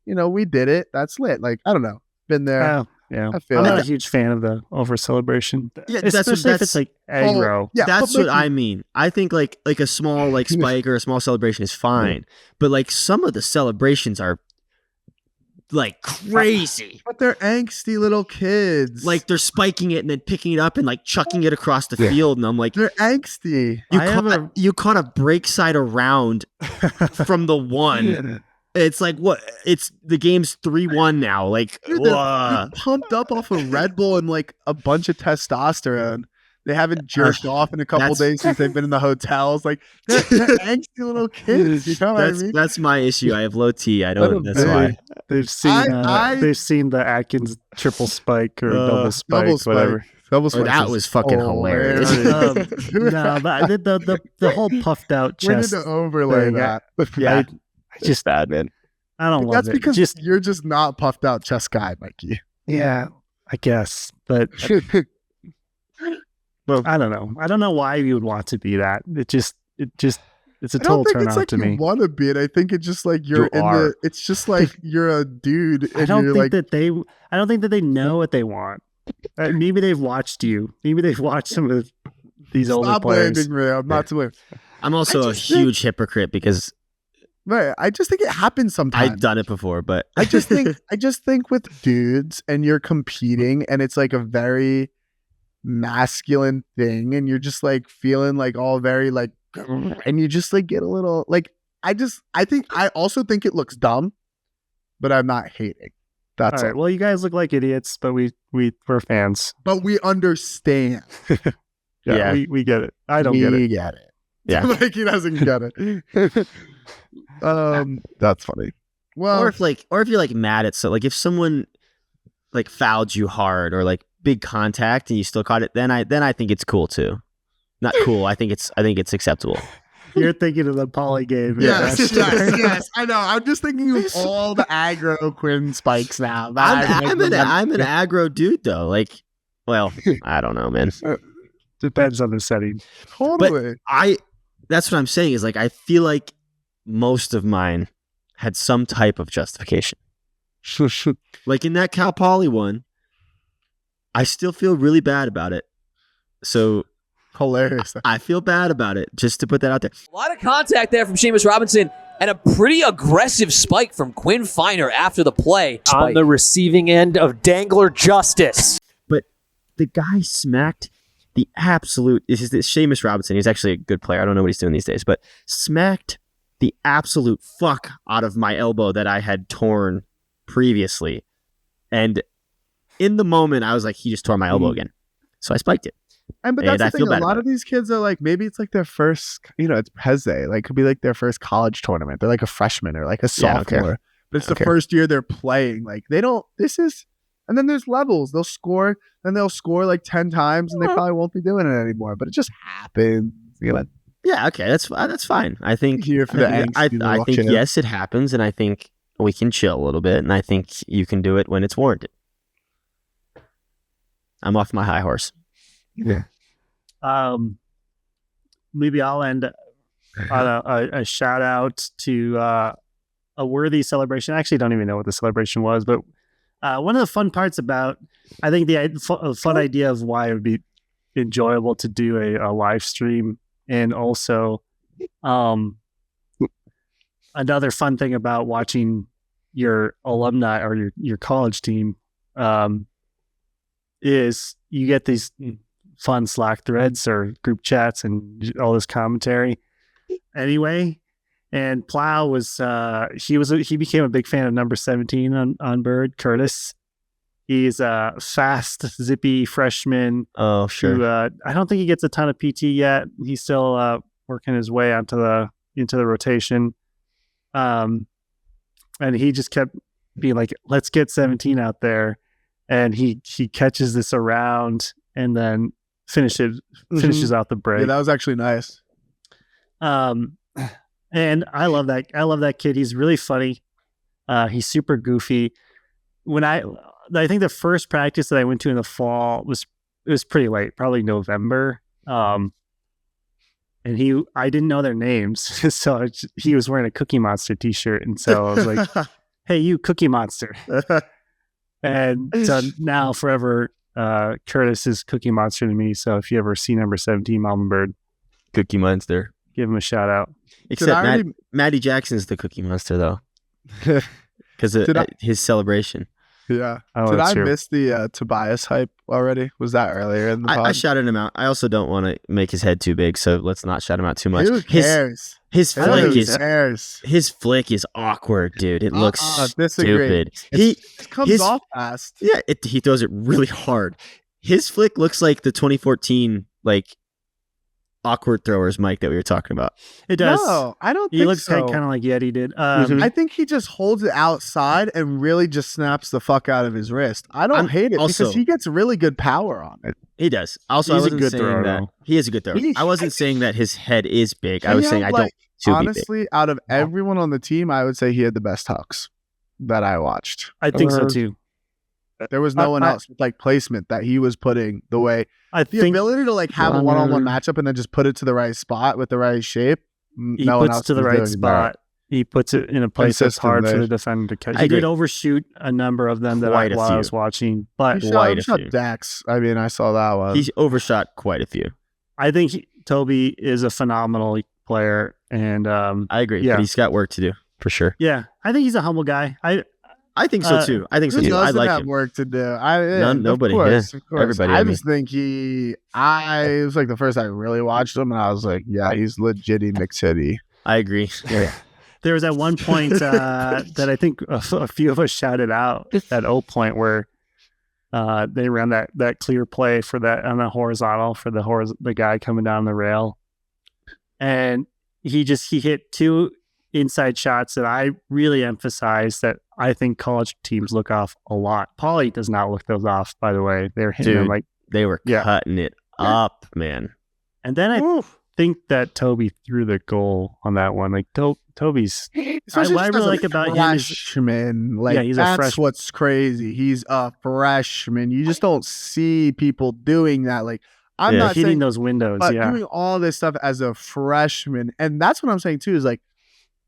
you know, we did it. That's lit. Like, I don't know. Been there. Yeah. I feel I'm not like a huge fan of the over celebration. Yeah, Especially if it's like aggro. yeah, That's but what I mean. I think like a small like spike or a small celebration is fine, but like some of the celebrations are like crazy. But they're angsty little kids. Like they're spiking it and then picking it up and like chucking it across the field, and I'm like, they're angsty. you caught a break side around from the one. It's like what? It's the game's 3-1 now. Like, Dude, they're pumped up off of Red Bull and like a bunch of testosterone. They haven't jerked off in a couple days since they've been in the hotels. Like they're angsty little kids. You know what I mean? That's my issue. I have low T. I don't. That's why. They've seen the Atkins triple spike or double spike, whatever. Double Oh, spike. that was fucking hilarious. No, but the whole puffed out We need chest. to overlay thing, that. Yeah, just bad, man. I don't love That's it. because you're just not puffed out chest guy, Mikey. Yeah, I guess, but well, I don't know. I don't know why you would want to be that. It's a total turn on to me. You want to be it. I think it's just like you're in the. It's just like you're a dude. I don't think that they know what they want. Maybe they've watched you. Maybe they've watched some of these older Stop players. blaming me. I'm not to blame. I'm also a huge hypocrite because Right. I just think it happens sometimes. I've done it before, but I just think with dudes and you're competing and it's like a very masculine thing and you're just like feeling like all very like and you just like get a little like I also think it looks dumb, but I'm not hating. That's all right. Well, you guys look like idiots, but we're fans. But we understand. Yeah. We get it. I don't get it. We get it. yeah. Like he doesn't get it. That's funny. Well, or if you're like mad at like if someone like fouled you hard or like big contact and you still caught it, then I think it's cool too. Not cool. I think it's acceptable. You're thinking of the poly game. Yes. I know. I'm just thinking of all the aggro Quinn spikes now. I'm an aggro dude though. Like, well, I don't know, man. Depends on the setting. Totally. But that's what I'm saying is like I feel like most of mine had some type of justification. Like in that Cal Poly one, I still feel really bad about it. So hilarious. I feel bad about it, just to put that out there. A lot of contact there from Seamus Robinson and a pretty aggressive spike from Quinn Finer after the play. On the receiving end of Dangler justice. But the guy smacked the absolute, this is Seamus Robinson. He's actually a good player. I don't know what he's doing these days, but smacked the absolute fuck out of my elbow that I had torn previously. And in the moment, I was like, he just tore my elbow again. So I spiked it. But that's the I thing. feel A bad lot about of these kids are like, maybe it's like their first, it's Prez Day. Like, could be like their first college tournament. They're like a freshman or like a sophomore. But it's the first year they're playing. Like, they don't, and then there's levels. They'll score like 10 times and they probably won't be doing it anymore. But it just happens. Yeah, okay, that's fine. I think Here for I think yes, it happens, and I think we can chill a little bit, and I think you can do it when it's warranted. I'm off my high horse. Yeah. Maybe I'll end on a shout out to a worthy celebration. I actually don't even know what the celebration was, but one of the fun parts about, I think the fun idea of why it would be enjoyable to do a live stream, and also another fun thing about watching your alumni or your college team is you get these fun Slack threads or group chats and all this commentary anyway. And Plow was he became a big fan of number 17 on Bird, Curtis. He's a fast, zippy freshman. Oh, sure. Who, I don't think he gets a ton of PT yet. He's still working his way into the rotation. And he just kept being like, let's get 17 out there. And he catches this around and then finishes out the break. Yeah, that was actually nice. And I love that kid. He's really funny. He's super goofy. When I think the first practice that I went to in the fall it was pretty late, probably November. And I didn't know their names, so he was wearing a Cookie Monster t-shirt, and so I was like, "Hey, you Cookie Monster!" And so now forever, Curtis is Cookie Monster to me. So if you ever see number 17, Mamabird, Cookie Monster, give him a shout out. Except Maddie Jackson's the Cookie Monster though, because his celebration. Yeah. Oh, Did I true. miss the Tobias hype already? Was that earlier in the pod? I shouted him out. I also don't want to make his head too big, so let's not shout him out too much. Who cares? His cares? flick is awkward, dude. It looks disagree. stupid. It comes off fast. Yeah, he throws it really hard. His flick looks like the 2014 like awkward throwers, Mike, that we were talking about. It does. No, I don't think He looks so. kind of like Yeti did. I think he just holds it outside and really just snaps the fuck out of his wrist. I don't hate it because he gets really good power on it. He does. Also, He's I a wasn't good saying thrower, that though. he is a good thrower. I wasn't saying that his head is big. I was saying I don't too be big. Honestly, out of everyone on the team, I would say he had the best hucks that I watched. I think so too. There was no one else with like placement that he was putting the way. I The think ability to like have a one-on-one matchup and then just put it to the right spot with the right shape. he No one puts else it to the was right doing spot. He puts it in a place that's hard for the defender to catch. I He did agree. overshoot a number of them that Quite a while I few. was watching, That. but He Quite a shot few. Dax. I mean, I saw that one. He's overshot quite a few. I think Toby is a phenomenal player, and I agree. Yeah. But he's got work to do for sure. yeah, I think he's a humble guy. I think so too. I think so Who too. I doesn't like have him. work to do? Nobody, Of course, yeah. of course. Everybody, I I mean. just think it was like the first time I really watched him, and I was like, yeah, he's legit McCity. I agree. Yeah. There was at one point that I think a few of us shouted out that point where they ran that clear play for that on the horizontal for the guy coming down the rail, and he hit 2 inside shots that I really emphasize that I think college teams look off a lot. Pauly does not look those off, by the way. They're hitting them like, They were Yeah. cutting it up, man. and then I think that Toby threw the goal on that one. Like Toby's, Especially what I just really as a like about him is freshman. Like, Yeah, he's a that's freshman. what's crazy. He's a freshman. You just don't see people doing that. Like, I'm Yeah. not hitting saying, those windows. but Yeah, doing all this stuff as a freshman, and that's what I'm saying too. Is like,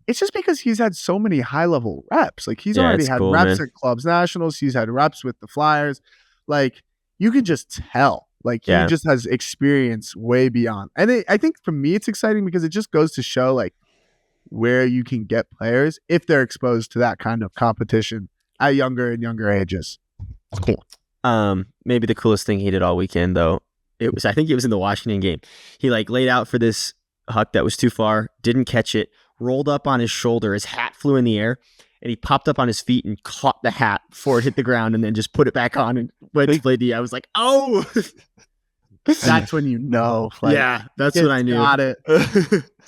it's just because he's had so many high level reps. Like, he's Yeah, already it's had cool, reps man. at clubs nationals. He's had reps with the Flyers. Like, you could just tell. Like, Yeah. he just has experience way beyond. And I think for me, it's exciting because it just goes to show like where you can get players if they're exposed to that kind of competition at younger and younger ages. Maybe the coolest thing he did all weekend though, I think it was in the Washington game. He like laid out for this huck that was too far, didn't catch it, rolled up on his shoulder, his hat flew in the air, and he popped up on his feet and caught the hat before it hit the ground and then just put it back on and went to play D. I was like, oh, That's when you know. Like, yeah, that's what I knew. Got it.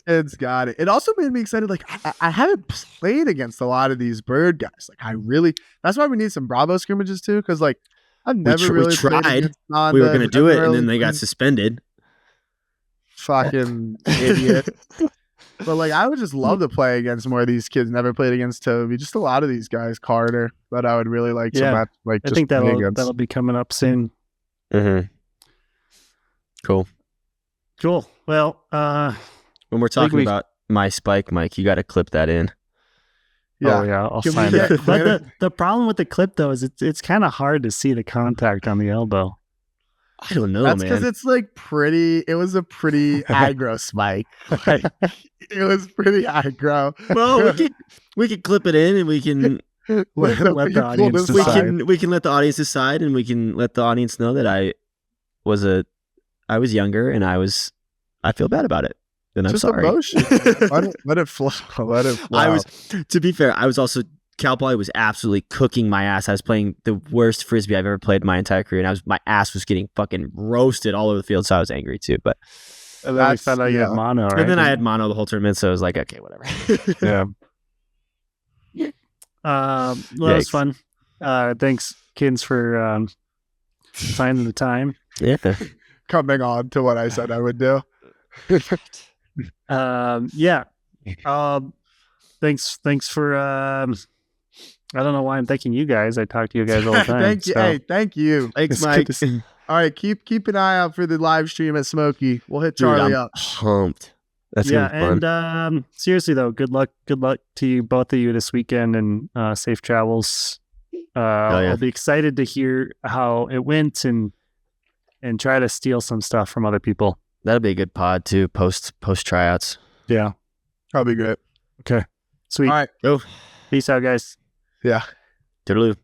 It's got it. It also made me excited. Like, I haven't played against a lot of these bird guys. Like, that's why we need some Bravo scrimmages too. Cause like, I've never we really played tried. against Nanda, We were going to do never it, and really then they got played- suspended. Fucking idiot. But like, I would just love to play against more of these kids. Never played against Toby. Just a lot of these guys, Carter, that I would really like to Yeah. match. Like, I just think play that'll against. be coming up soon. Mm-hmm. Cool. Cool. Well, When we're talking we- about my spike, Mike, you got to clip that in. Yeah. oh yeah, I'll Can we find get- it. But the problem with the clip though is it's kind of hard to see the contact on the elbow. I don't know, That's because man. it's like it was a pretty aggro spike. Like, it was pretty aggro. Well, we could clip it in, and we can Let the audience we decide. can let the audience decide, and we can let the audience know that I was younger, and I feel bad about it, and I'm Just sorry. emotion. let it flow. Let it flow. To be fair, I was also Cal Poly was absolutely cooking my ass. I was playing the worst frisbee I've ever played in my entire career, and my ass was getting fucking roasted all over the field. So I was angry too. But And then we found out you had mono, right? and then I had mono the whole tournament, so I was like, okay, whatever. yeah. Well, that was Yikes. fun. Thanks, kids, for finding the time. Yeah. Coming on to what I said I would do. Yeah. Thanks for. I don't know why I'm thanking you guys. I talk to you guys all the time. Thank you. so- Hey, thank you. Thanks, It's good Mike. to see- All right, keep an eye out for the live stream at Smoky. We'll hit Dude, Charlie I'm up. pumped. That's yeah, gonna be fun. and seriously though, good luck to you, both of you this weekend, and safe travels. yeah. I'll be excited to hear how it went and try to steal some stuff from other people. That'll be a good pod too. Post tryouts. Yeah. Probably great. Okay. Sweet. All right. Go. Peace out, guys. Yeah. Toodaloo.